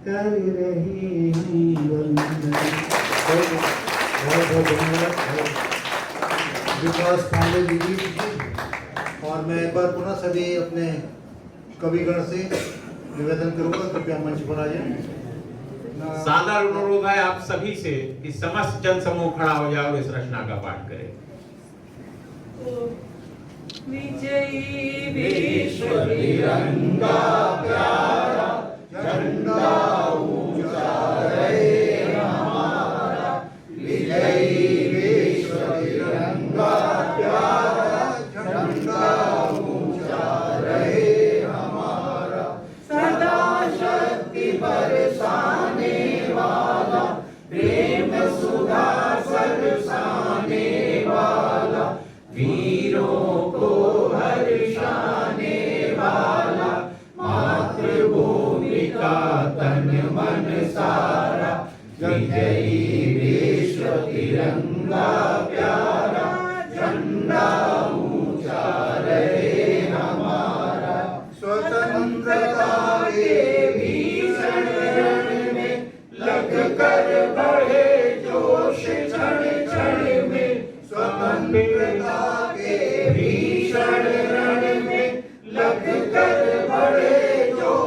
कर रहे हैं वंदना। बहुत बहुत धन्यवाद विकास पांडे जी। और मैं एक बार पुनः सभी अपने कविगण से निवेदन करूंगा, कृपया मंच पर आ जाएं। सादर अनुरोध है आप सभी से कि समस्त जन समूह खड़ा हो जाओ, इस रचना का पाठ करें। विजयी विश्व तिरंगा प्यारा, झंडा ऊंचा रहे हमारा, विजयी विश्व तिरंगा प्यारा, झंडा ऊंचा रहे हमारा, सदा शक्ति बरसाने वाला, प्रेम सुधा बरसाने वाला, वीरों को हर्षाने वाला, मातृभूमि का तन मन सारा, विजयी विश्व तिरंगा प्यारा, झंडा ऊंचा रहे हमारा, स्वतंत्रता के भीषण रण में लग कर बढ़े जोश क्षण क्षण में, स्वतंत्रता के भीषण रण में लग कर बढ़े जोश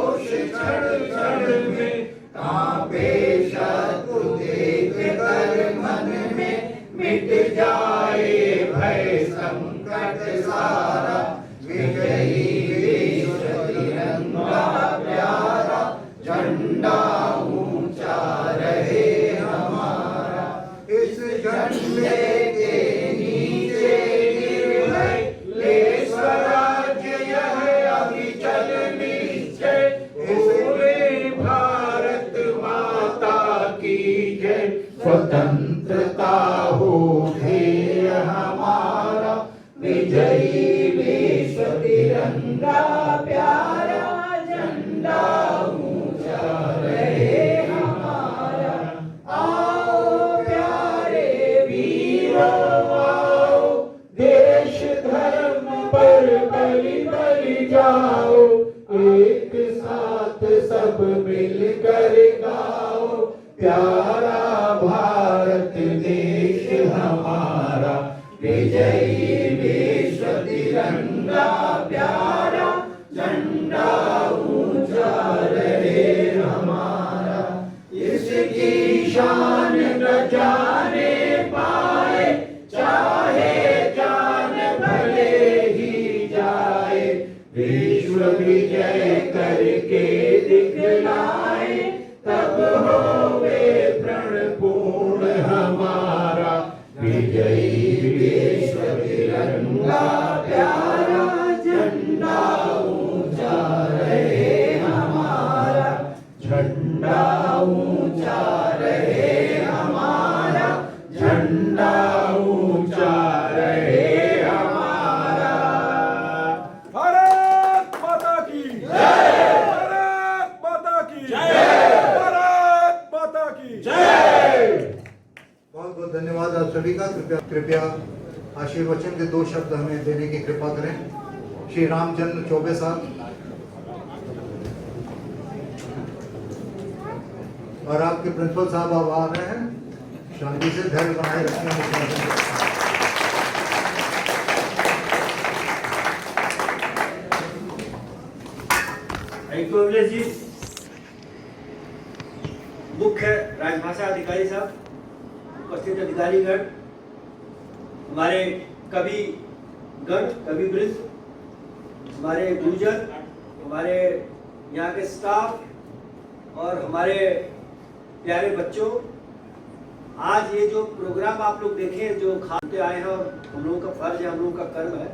मिट जाए भय संकट सारा, विजयी विश्व तिरंगा प्यारा, झंडा ऊंचा रहे हमारा। इस झंडे के नीचे निर्भय ले स्वराज्य यह अविचल निश्चय, पूरे भारत माता की जय। स्वतंत्रता हो ध्येय हमारा, विजयी विश्व तिरंगा प्यारा, झंडा ऊंचा रहे हमारा। आओ प्यारे वीरों आओ, देश धर्म पर बलि बलि जाओ, एक साथ सब मिलकर गाओ, प्यारा भारत देश हमारा, विजयी विश्व तिरंगा प्यारा, झंडा ऊंचा रहे हमारा। इसकी शान न जाने पाए, चाहे जान भले ही जाए, विश्व विजय करके दिखलाए, तब होवे प्रण पूर्ण हमारा, विजयी विश्व तिरंगा प्यारा, झंडा ऊंचा रहे हमारा, झंडा ऊंचा रहे हमारा, झंडा ऊंचा रहे हमारा। भारत माता की जय, भारत माता की जय, भारत माता की जय। बहुत बहुत धन्यवाद आप सभी का। कृपया आशीर्वचन के 2 शब्द हमें देने की कृपा करें। श्री रामचंद्र चौबे साहब और आपके प्रिंसिपल साहब अब आ रहे हैं। शांति से धैर्य बनाए रखना। थैंक यू अमलेश जी। मुख्य राजभाषा अधिकारी साहब, उपस्थित अधिकारीगण, हमारे कवि गण, कवि वृंद, हमारे गुरुजन, हमारे यहाँ के स्टाफ और हमारे प्यारे बच्चों, आज ये जो प्रोग्राम आप लोग देखें, जो खाते आए हैं, और हम लोगों का फर्ज है, हम लोगों का कर्म है,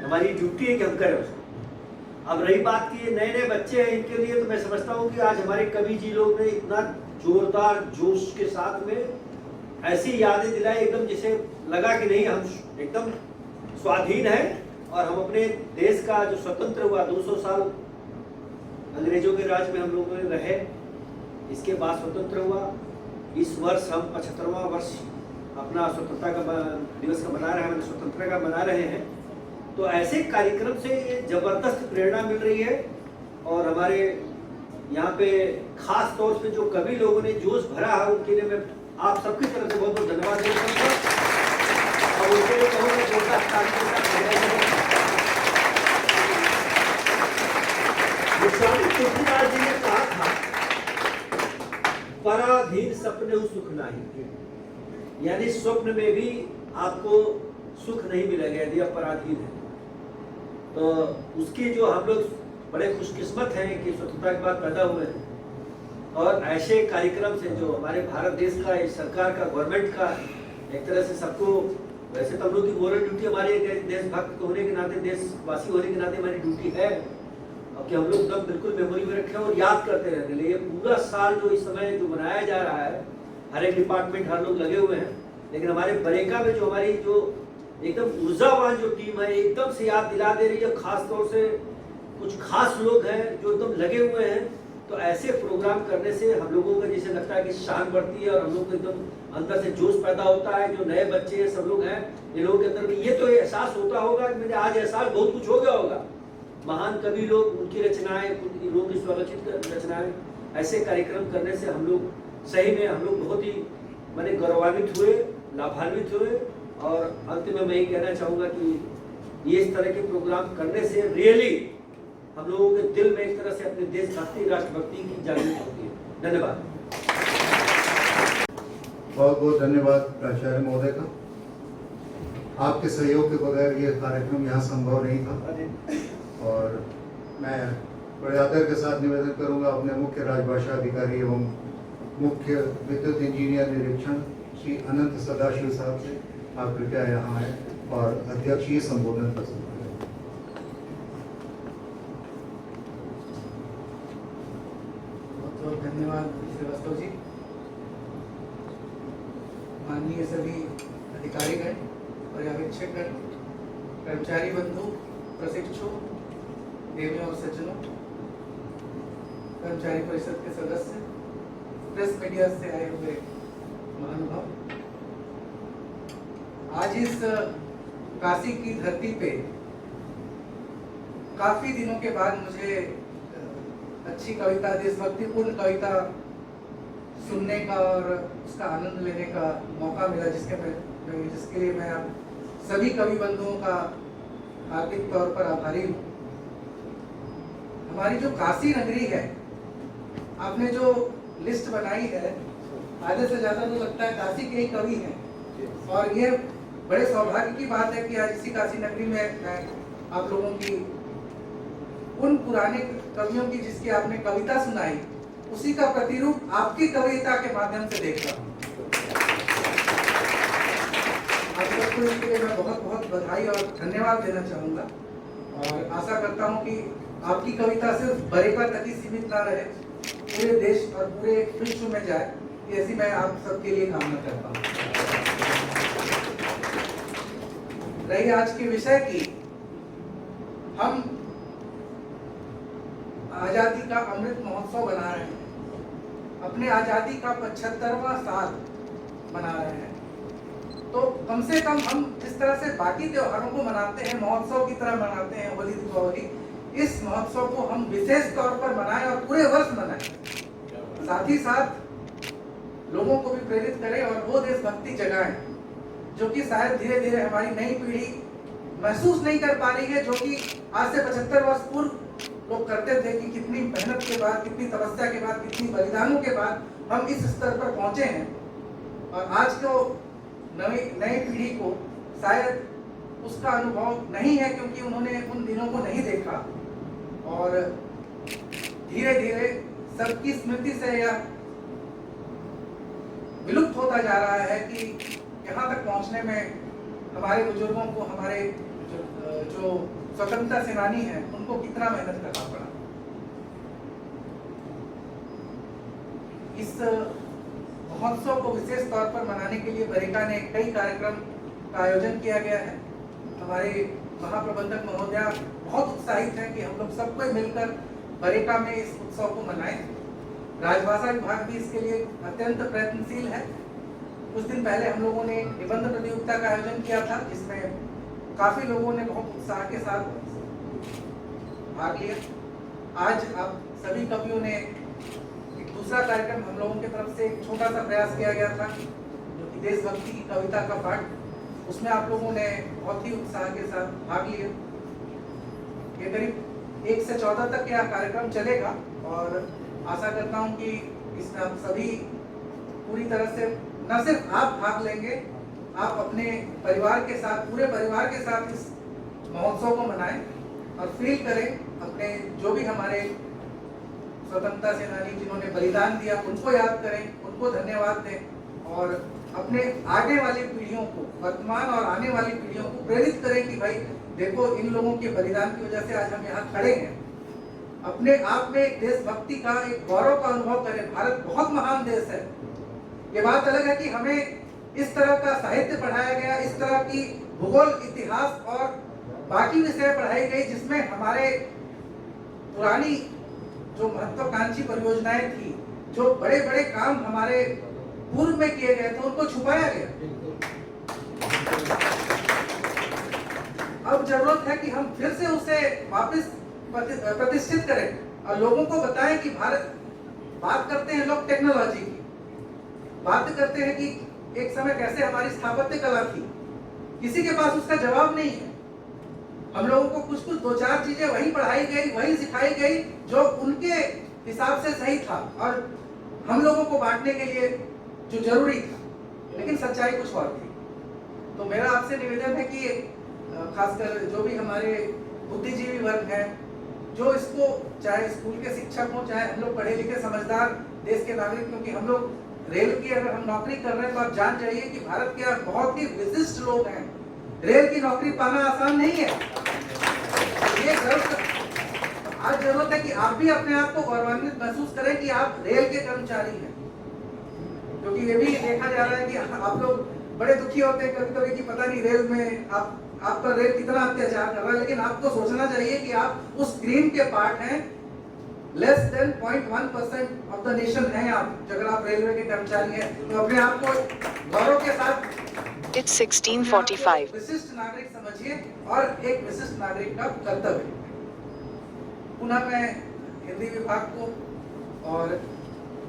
हमारी ड्यूटी है कि हम करें उसको। अब रही बात की ये नए नए बच्चे हैं, इनके लिए तो मैं समझता हूँ कि आज हमारे कवि जी लोग ने इतना जोरदार जोश के साथ में ऐसी यादें दिलाई, एकदम जैसे लगा कि नहीं, हम एकदम स्वाधीन हैं और हम अपने देश का जो स्वतंत्र हुआ 200 साल अंग्रेजों के राज में हम लोगों ने रहे, इसके बाद स्वतंत्र हुआ। इस वर्ष हम 75वां वर्ष अपना स्वतंत्रता का दिवस का मना रहे हैं, स्वतंत्रता का मना रहे हैं। तो ऐसे कार्यक्रम से ये जबरदस्त प्रेरणा मिल रही है और हमारे यहाँ पे खास तौर पे जो कवि लोगों ने जोश भरा है, उनके लिए मैं आप सबकी तरफ से बहुत बहुत धन्यवाद देना चाहूँगा और उनके लिए कहूँगा जोरदार ताली के साथ। स्वामी तुलसीदास जी ने कहा था, पराधीन सपने सुख नहीं, यानी स्वप्न में भी आपको सुख नहीं मिलेगा यदि आप पराधीन है। तो उसकी जो हम लोग बड़े खुशकिस्मत हैं कि स्वतंत्रता के बाद पैदा हुए हैं और ऐसे कार्यक्रम से जो हमारे भारत देश का, इस सरकार का, गवर्नमेंट का एक तरह से सबको, वैसे तो हम लोग की मोरल ड्यूटी, हमारे देशभक्त होने के नाते, देशवासी होने के नाते हमारी ड्यूटी है और कि हम लोग एकदम बिल्कुल मेमोरी में रखें और याद करते रहने लगे। ये पूरा साल जो इस समय जो मनाया जा रहा है, हर एक डिपार्टमेंट, हर लोग लगे हुए हैं, लेकिन हमारे बरेका में जो हमारी जो एकदम ऊर्जावान जो टीम है, एकदम से याद दिला दे रही है। खास तौर से कुछ खास लोग हैं जो एकदम लगे हुए हैं। तो ऐसे प्रोग्राम करने से हम लोगों को जैसे लगता है कि शान बढ़ती है और हम लोग को एकदम अंदर से जोश पैदा होता है। जो नए बच्चे हैं, सब लोग हैं, इन लोगों के अंदर ये तो एहसास होता होगा कि मेरे आज एहसास बहुत कुछ हो गया होगा। महान कवि लोग, उनकी रचनाएं, उनकी लोगों की स्वरचित रचनाएं, ऐसे कार्यक्रम करने से हम लोग सही में हम लोग बहुत ही मैंने गौरवान्वित हुए, लाभान्वित हुए। और अंत में मैं ये कहना चाहूँगा कि ये इस तरह के प्रोग्राम करने से रियली हम लोगों के दिल में एक तरह से अपने देशभक्ति, राष्ट्रभक्ति की जागृति होती है। धन्यवाद। बहुत बहुत धन्यवाद प्राचार्य महोदय का। आपके सहयोग के बगैर ये कार्यक्रम यहाँ संभव नहीं था और मैं बड़े आदर के साथ निवेदन करूंगा अपने मुख्य राजभाषा अधिकारी एवं मुख्य विद्युत इंजीनियर निरीक्षण श्री अनंत सदाशिव साहब से आप कृपया यहाँ आए और अध्यक्षीय संबोधन कर सकते हैं। बहुत धन्यवाद श्रीवास्तव जी। माननीय सभी अधिकारीगण, पर्यवेक्षकगण, कर्मचारी बंधु, प्रशिक्षु, देवियों और सज्जनों, कर्मचारी परिषद के सदस्य, प्रेस मीडिया से आए हुए महानुभाव, आज इस काशी की धरती पे काफी दिनों के बाद मुझे अच्छी कविता, देशभक्तिपूर्ण कविता सुनने का और उसका आनंद लेने का मौका मिला, जिसके लिए मैं आप सभी कवि बंधुओं का हार्दिक तौर पर आभारी हूँ। हमारी जो काशी नगरी है, आपने जो लिस्ट बनाई है, आधे से ज्यादा तो लगता है काशी के ही कवि हैं और ये बड़े सौभाग्य की बात है कि आज इसी काशी नगरी में मैं आप लोगों की उन पुराने कवियों की जिसकी आपने कविता सुनाई, उसी का प्रतिरूप आपकी कविता के माध्यम से देख रहा हूँ। आप सबको इसके लिए मैं बहुत बहुत बधाई और धन्यवाद देना चाहूँगा और आशा करता हूँ कि आपकी कविता सिर्फ बरेका तक ही सीमित ना रहे, पूरे देश और पूरे विश्व में जाए, ऐसी मैं आप सबके लिए कामना करता हूँ। रही आज के विषय की, हम आजादी का अमृत महोत्सव बना रहे हैं, अपने आजादी का 75वां साल मना रहे हैं। तो कम से कम हम जिस तरह से बाकी त्योहारों को मनाते हैं, महोत्सव की तरह मनाते हैं, होली दीपावली, इस महोत्सव को हम विशेष तौर पर मनाएं और पूरे वर्ष मनाएं। साथ ही साथ लोगों को भी प्रेरित करें और वो देशभक्ति जगाएं जो कि शायद धीरे धीरे हमारी नई पीढ़ी महसूस नहीं कर पा रही है, जो कि आज से 75 वर्ष पूर्व लोग करते थे कि कितनी मेहनत के बाद, कितनी तपस्या के बाद, कितनी बलिदानों के बाद हम इस स्तर पर पहुंचे हैं। और आज को नई पीढ़ी को शायद उसका अनुभव नहीं है, क्योंकि उन्होंने उन दिनों को नहीं देखा और धीरे धीरे सबकी स्मृति से यह विलुप्त होता जा रहा है कि यहाँ तक पहुँचने में हमारे बुजुर्गों को, हमारे जो स्वतंत्रता सेनानी हैं, उनको कितना मेहनत करना पड़ा। इस महोत्सव को विशेष तौर पर मनाने के लिए बरेका ने कई कार्यक्रम का आयोजन किया गया है। हमारे महाप्रबंधक महोदया बहुत उत्साहित हैं कि हम लोग सबको मिलकर बरेका में इस उत्सव को मनाएं। राजभाषा विभाग भी इसके लिए अत्यंत प्रयत्नशील है। कुछ दिन पहले हम लोगों ने निबंध प्रतियोगिता का आयोजन किया था, जिसमें काफी लोगों ने बहुत उत्साह के साथ भाग लिया। आज आप सभी कवियों ने एक दूसरा कार्यक्रम, हम लोगों की तरफ से एक छोटा सा प्रयास किया गया था, जो कि देशभक्ति की कविता का पाठ, उसमें आप लोगों ने बहुत ही उत्साह के साथ भाग लिया। ये करीब 1 से 14 तक यह कार्यक्रम चलेगा और आशा करता हूँ कि इसमें आप सभी पूरी तरह से, न सिर्फ आप भाग लेंगे, आप अपने परिवार के साथ, पूरे परिवार के साथ इस महोत्सव को मनाएं और फील करें अपने जो भी हमारे स्वतंत्रता सेनानी जिन्होंने बलिदान दिया, उनको याद करें, उनको धन्यवाद दें और अपने आगे वाली पीढ़ियों को, वर्तमान और आने वाली पीढ़ियों को प्रेरित करें कि भाई देखो, इन लोगों के बलिदान की वजह से आज हम यहाँ खड़े हैं। अपने आप में एक देशभक्ति का, एक गौरव का अनुभव करें। भारत बहुत महान देश है। ये बात अलग है कि हमें इस तरह का साहित्य पढ़ाया गया, इस तरह की भूगोल, इतिहास और बाकी विषय पढ़ाई गई, जिसमें हमारे पुरानी जो महत्वाकांक्षी परियोजनाएं थी, जो बड़े बड़े काम हमारे पूर्व में किए गए थे, उनको छुपाया गया। अब जरूरत है कि हम फिर से उसे वापस प्रतिष्ठित करें और लोगों को बताएं कि भारत, बात करते हैं लोग टेक्नोलॉजी की, बात करते हैं कि एक समय कैसे हमारी स्थापत्य कला थी, किसी के पास उसका जवाब नहीं है। हम लोगों को कुछ 2-4 चीजें वही पढ़ाई गई, वही सिखाई गई जो उनके हिसाब से सही था और हम लोगों को बांटने के लिए जो जरूरी था। लेकिन सच्चाई कुछ और थी। तो मेरा आपसे निवेदन है कि खासकर जो भी हमारे बुद्धिजीवी वर्ग है, जो इसको चाहे स्कूल के शिक्षक हो, चाहे हम लोग पढ़े लिखे समझदार देश के नागरिक, क्योंकि हम लोग रेल की अगर हम नौकरी कर रहे हैं तो आप जान जाइए कि भारत के बहुत ही विशिष्ट लोग हैं। रेल की नौकरी पाना आसान नहीं है। ये आज जरूरत है कि आप भी अपने आप को गौरवान्वित महसूस करें कि आप रेल के कर्मचारी हैं, क्योंकि ये भी देखा जा रहा है कि आप लोग बड़े दुखी होते हैं कभी कभी कि पता नहीं रेल में आप पर रेल कितना अत्याचार कर रहा है, लेकिन आपको सोचना चाहिए कि आप उस ग्रीन के पार्ट हैं। Less than 0.1% of the nation हैं आप। अगर आप रेलवे के कर्मचारी हैं तो अपने आप को गौरव के साथ It's 16:45. विशिष्ट नागरिक समझिए और एक विशिष्ट नागरिक का कर्तव्य। पुनः मैं हिंदी विभाग को और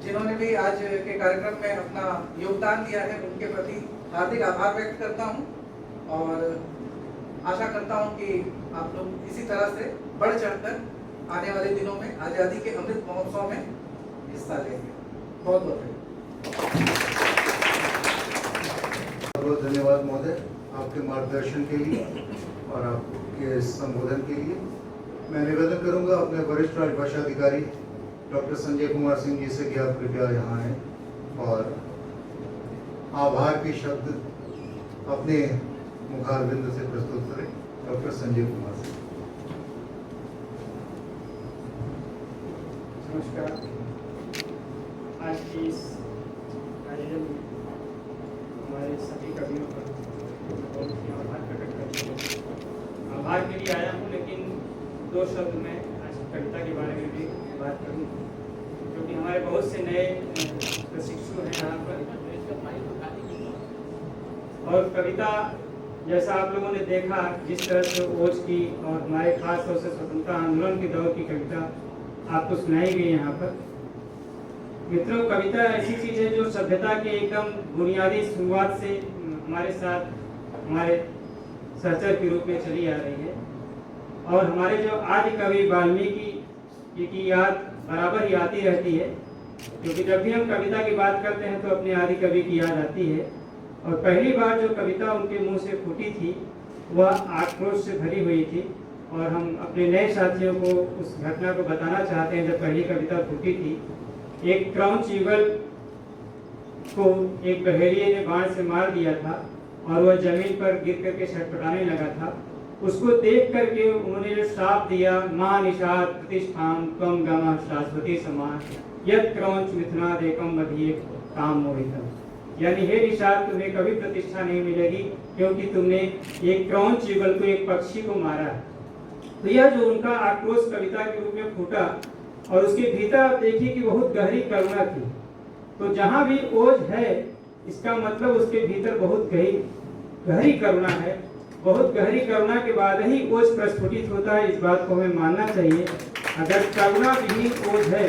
जिन्होंने भी आज के कार्यक्रम में अपना योगदान दिया है उनके प्रति हार्दिक आभार व्यक्त करता हूं और आशा करता हूं कि आप लोग इसी तरह से बढ़ चढ़कर आने वाले दिनों में आजादी के अमृत महोत्सव में हिस्सा लेंगे। बहुत बहुत धन्यवाद महोदय आपके मार्गदर्शन के लिए और आपके संबोधन के लिए। मैं निवेदन करूंगा अपने वरिष्ठ राजभाषा अधिकारी डॉक्टर संजय कुमार सिंह जी से कि आप कृपया यहाँ आए और आभार के शब्द अपने मुखारबिंद से प्रस्तुत करें। डॉक्टर संजय कुमार सिंह। नमस्कार। आज की इस आयोजन में हमारे सभी कवियों पर बहुत ही आभार प्रकट करते हैं। आभार के लिए आया हूँ, लेकिन दो शब्द में आज कविता के बारे में भी बात करूँ, क्योंकि हमारे बहुत से नए प्रशिक्षु हैं यहाँ पर। और कविता जैसा आप लोगों ने देखा जिस तरह से ओज की और हमारे खास तौर से स्वतंत्रता आंदोलन के दौर की कविता आपको सुनाई गई यहाँ पर। मित्रों, कविता ऐसी चीज़ है जो सभ्यता के एकदम बुनियादी शुरुआत से हमारे साथ हमारे सहचर के रूप में चली आ रही है। और हमारे जो आदि कवि वाल्मीकि की याद बराबर ही आती रहती है, क्योंकि जब भी हम कविता की बात करते हैं तो अपने आदि कवि की याद आती है। और पहली बार जो कविता उनके मुंह से फूटी थी वह आक्रोश से भरी हुई थी। और हम अपने नए साथियों को उस घटना को बताना चाहते हैं जब पहली कविता फूटी थी। एक क्रौंच युगल को एक बहेड़िए ने बाण से मार दिया था और वह जमीन पर गिर करके छटपटाने लगा था। उसको देख करके उन्होंने जो श्राप दिया, मां निषाद प्रतिष्ठान त्वं गमः शाश्वती समान यत् क्रौंच मिथुनादेकं मदीये काम मोहितम्, यानी हे निषाद तुम्हें कभी प्रतिष्ठा नहीं मिलेगी क्योंकि तुमने एक क्रौंच युगल को, एक पक्षी को मारा है। तो यह जो उनका आक्रोश कविता के रूप में फूटा और उसके भीतर आप देखिए कि बहुत गहरी करुणा थी। तो जहाँ भी ओज है इसका मतलब उसके भीतर बहुत गहरी करुणा है। बहुत गहरी करुणा के बाद ही ओज प्रस्फुटित होता है, इस बात को हमें मानना चाहिए। अगर करुणा विहीन ओज है,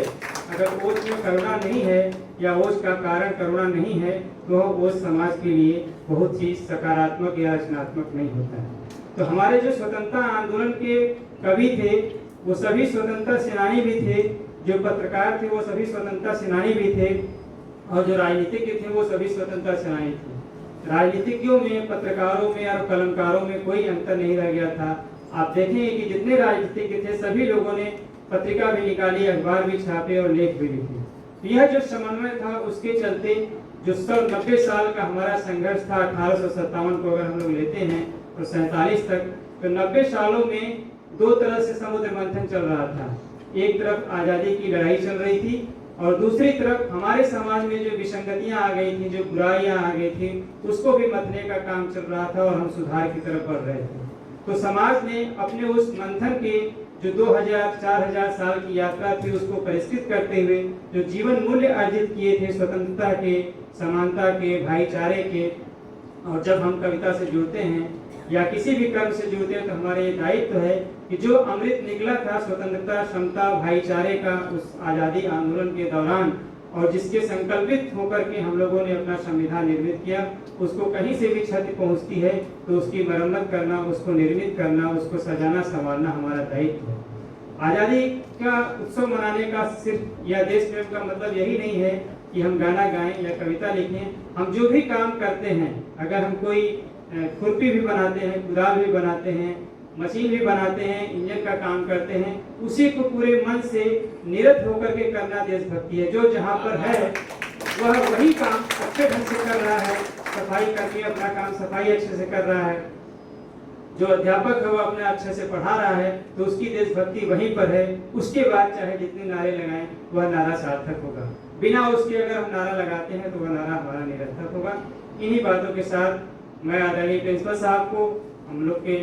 अगर ओज में करुणा नहीं है या ओज का कारण करुणा नहीं है तो ओज समाज के लिए बहुत ही सकारात्मक या रचनात्मक नहीं होता है। तो हमारे जो स्वतंत्रता आंदोलन के कवि थे वो सभी स्वतंत्रता सेनानी भी थे, जो पत्रकार थे वो सभी स्वतंत्रता सेनानी भी थे, और जो राजनीतिज्ञ थे वो सभी स्वतंत्रता सेनानी थे। राजनीतिज्ञों में, पत्रकारों में और कलमकारों में कोई अंतर नहीं रह गया था। आप देखेंगे कि जितने राजनीतिज्ञ थे सभी लोगों ने पत्रिका भी निकाली, अखबार भी छापे और लेख भी लिखे। तो यह जो समन्वय था उसके चलते जो 90 साल का हमारा संघर्ष था, 1857 को अगर हम लोग लेते हैं तो 47 तक, तो 90 सालों में दो तरह से समुद्र मंथन चल रहा था। एक तरफ आज़ादी की लड़ाई चल रही थी और दूसरी तरफ हमारे समाज में जो विसंगतियां आ गई थी, जो बुराइयां आ गई थी, उसको भी मथने का काम चल रहा था और हम सुधार की तरफ बढ़ रहे थे। तो समाज ने अपने उस मंथन के जो 2000-4000 साल की यात्रा थी उसको परिष्कृत करते हुए जो जीवन मूल्य अर्जित किए थे स्वतंत्रता के, समानता के, भाईचारे के, और जब हम कविता से जुड़ते हैं या किसी भी कर्म से जुड़ते हैं तो हमारे ये दायित्व है कि जो अमृत निकला था स्वतंत्रता, समता, भाईचारे का उस आज़ादी आंदोलन के दौरान और जिसके संकल्पित होकर के हम लोगों ने अपना संविधान निर्मित किया, उसको कहीं से भी क्षति पहुंचती है तो उसकी मरम्मत करना, उसको निर्मित करना, उसको सजाना संवारना हमारा दायित्व है। आज़ादी का उत्सव मनाने का सिर्फ या देश प्रेम का मतलब यही नहीं है कि हम गाना गाएं या कविता लिखें। हम जो भी काम करते हैं, अगर हम कोई खुरपी भी बनाते हैं, कुदाल भी बनाते हैं, मशीन भी बनाते हैं, इंजन का काम करते हैं, उसी को पूरे मन से निरत होकर के करना देशभक्ति है। जो जहाँ पर है वह वही काम अच्छे ढंग से कर रहा है, सफाई कर्मी अपना काम सफाई अच्छे से कर रहा है, जो अध्यापक है वो अपना अच्छे से पढ़ा रहा है, तो उसकी देशभक्ति वहीं पर है। उसके बाद चाहे जितने नारे लगाएं वह नारा सार्थक होगा। बिना उसके अगर हम नारा लगाते हैं तो वह नारा हमारा निरर्थक होगा। इन्हीं बातों के साथ मैं आदरणीय प्रिंसिपल साहब को, हम लोग के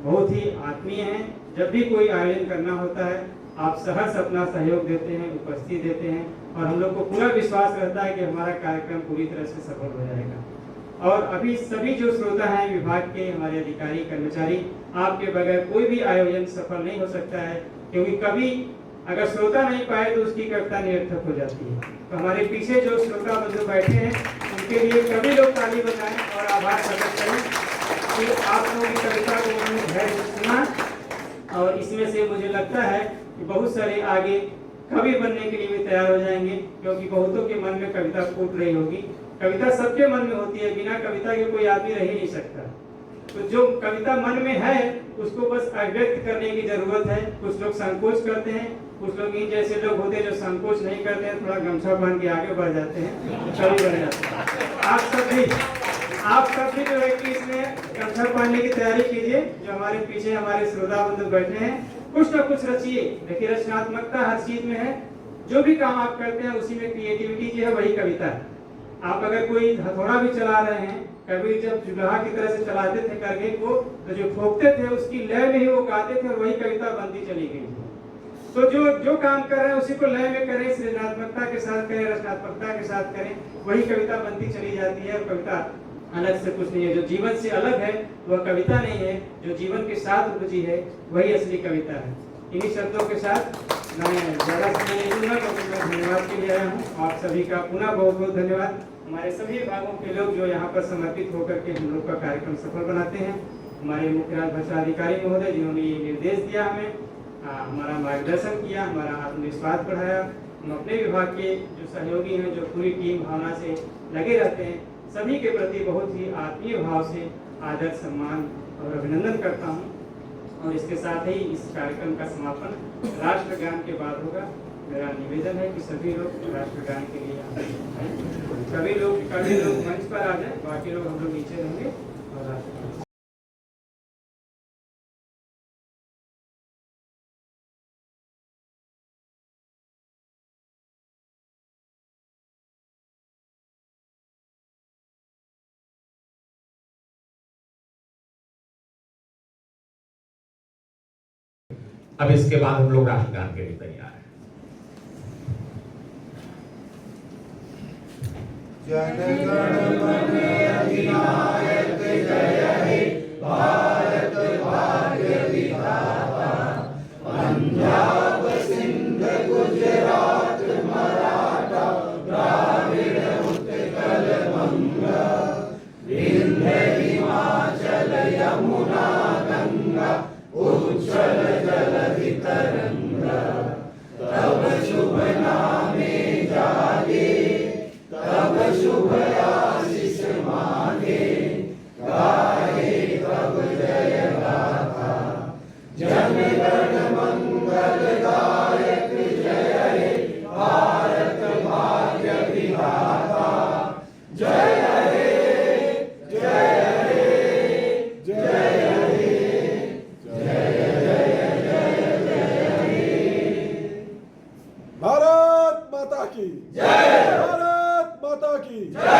बहुत ही आत्मीय हैं, जब भी कोई आयोजन करना होता है आप सहर्ष अपना सहयोग देते हैं, उपस्थित देते हैं, और हम लोग को पूरा विश्वास रहता है कि हमारा कार्यक्रम पूरी तरह से सफल हो जाएगा। और अभी सभी जो श्रोता हैं विभाग के, हमारे अधिकारी कर्मचारी, आपके बगैर कोई भी आयोजन सफल नहीं हो सकता है, क्योंकि कभी अगर श्रोता नहीं पाए तो उसकी कविता निरर्थक हो जाती है। तो हमारे पीछे जो श्रोता बंधु बैठे हैं उनके लिए सभी लोग ताली बजाएं और आभार प्रकट करें कि आप लोगों की कविता को उन्होंने धैर्य सुना, और इसमें से मुझे लगता है कि बहुत सारे आगे कवि बनने के लिए भी तैयार हो जाएंगे, क्योंकि बहुतों के मन में कविता फूट रही होगी। कविता सबके मन में होती है, बिना कविता के कोई आदमी रह ही नहीं सकता। तो जो कविता मन में है उसको बस अभिव्यक्त करने की जरूरत है। कुछ लोग संकोच करते हैं, कुछ लोग इन जैसे लोग होते हैं जो संकोच नहीं करते हैं, थोड़ा गमछा बांध के आगे बढ़ जाते हैं, कवि बन जाते हैं। आप सब भी जो है कि इसमें गमछा बांधने की तैयारी कीजिए। जो हमारे पीछे हमारे श्रोता बंधु बैठे हैं, कुछ ना कुछ रचिए। देखिए, रचनात्मकता हर चीज में है। जो भी काम आप करते हैं उसी में क्रिएटिविटी जो है वही कविता है। आप अगर कोई हथौड़ा भी चला रहे हैं, कभी जब जुलाहा की तरह से चलाते थे करगे को, तो जो ठोकते थे उसकी लय में ही वो गाते थे और वही कविता बनती चली गई। तो जो काम कर रहे हैं उसी को लय में करें, सृजनात्मकता के साथ करें, रचनात्मकता के साथ करें, वही कविता बनती चली जाती है। और कविता अलग से कुछ नहीं है। जो जीवन से अलग है वह कविता नहीं है, जो जीवन के साथ उपजी है वही असली कविता है। इन्हीं शब्दों के साथ मैं ज़्यादा समय नहीं दूंगा, क्योंकि मैं धन्यवाद के लिए आया हूँ। आप सभी का पुनः बहुत बहुत धन्यवाद। हमारे सभी विभागों के लोग जो यहाँ पर समर्पित होकर के हम लोग का कार्यक्रम सफल बनाते हैं। हमारे मुख्य राजभाषा अधिकारी महोदय जिन्होंने ये निर्देश दिया हमें, हमारा मार्गदर्शन किया, हमारा आत्मविश्वास बढ़ाया। हम अपने विभाग के जो सहयोगी हैं, जो पूरी टीम भावना से लगे रहते हैं, सभी के प्रति बहुत ही आत्मीय भाव से आदर, सम्मान और अभिनंदन करता हूँ। और इसके साथ ही इस कार्यक्रम का समापन राष्ट्रगान के बाद होगा। मेरा निवेदन है कि सभी लोग राष्ट्रगान के लिए आए। सभी लोग मंच पर आ जाए, बाकी लोग हम लोग नीचे रहेंगे और राष्ट्रगान। अब इसके बाद हम लोग राष्ट्रगान के लिए तैयार हैं। जनगण मन अधिनायक जय हे भारत भाग्य विधाता, पंजाब सिंध गुजरात मराठा द्राविड़ उत्कल बंगा, विंध्य हिमाचल यमुना गंगा उज्ज्वल जलधि तरंगा, तब शुभ नामे जागे, तब शुभ आशीष मांगे, गाए तब जय गाथा, जनगण मंगल दायक जय हे भारत भाग्य विधाता, जय हे जय हे जय भारत माता की जय, भारत माता की जय।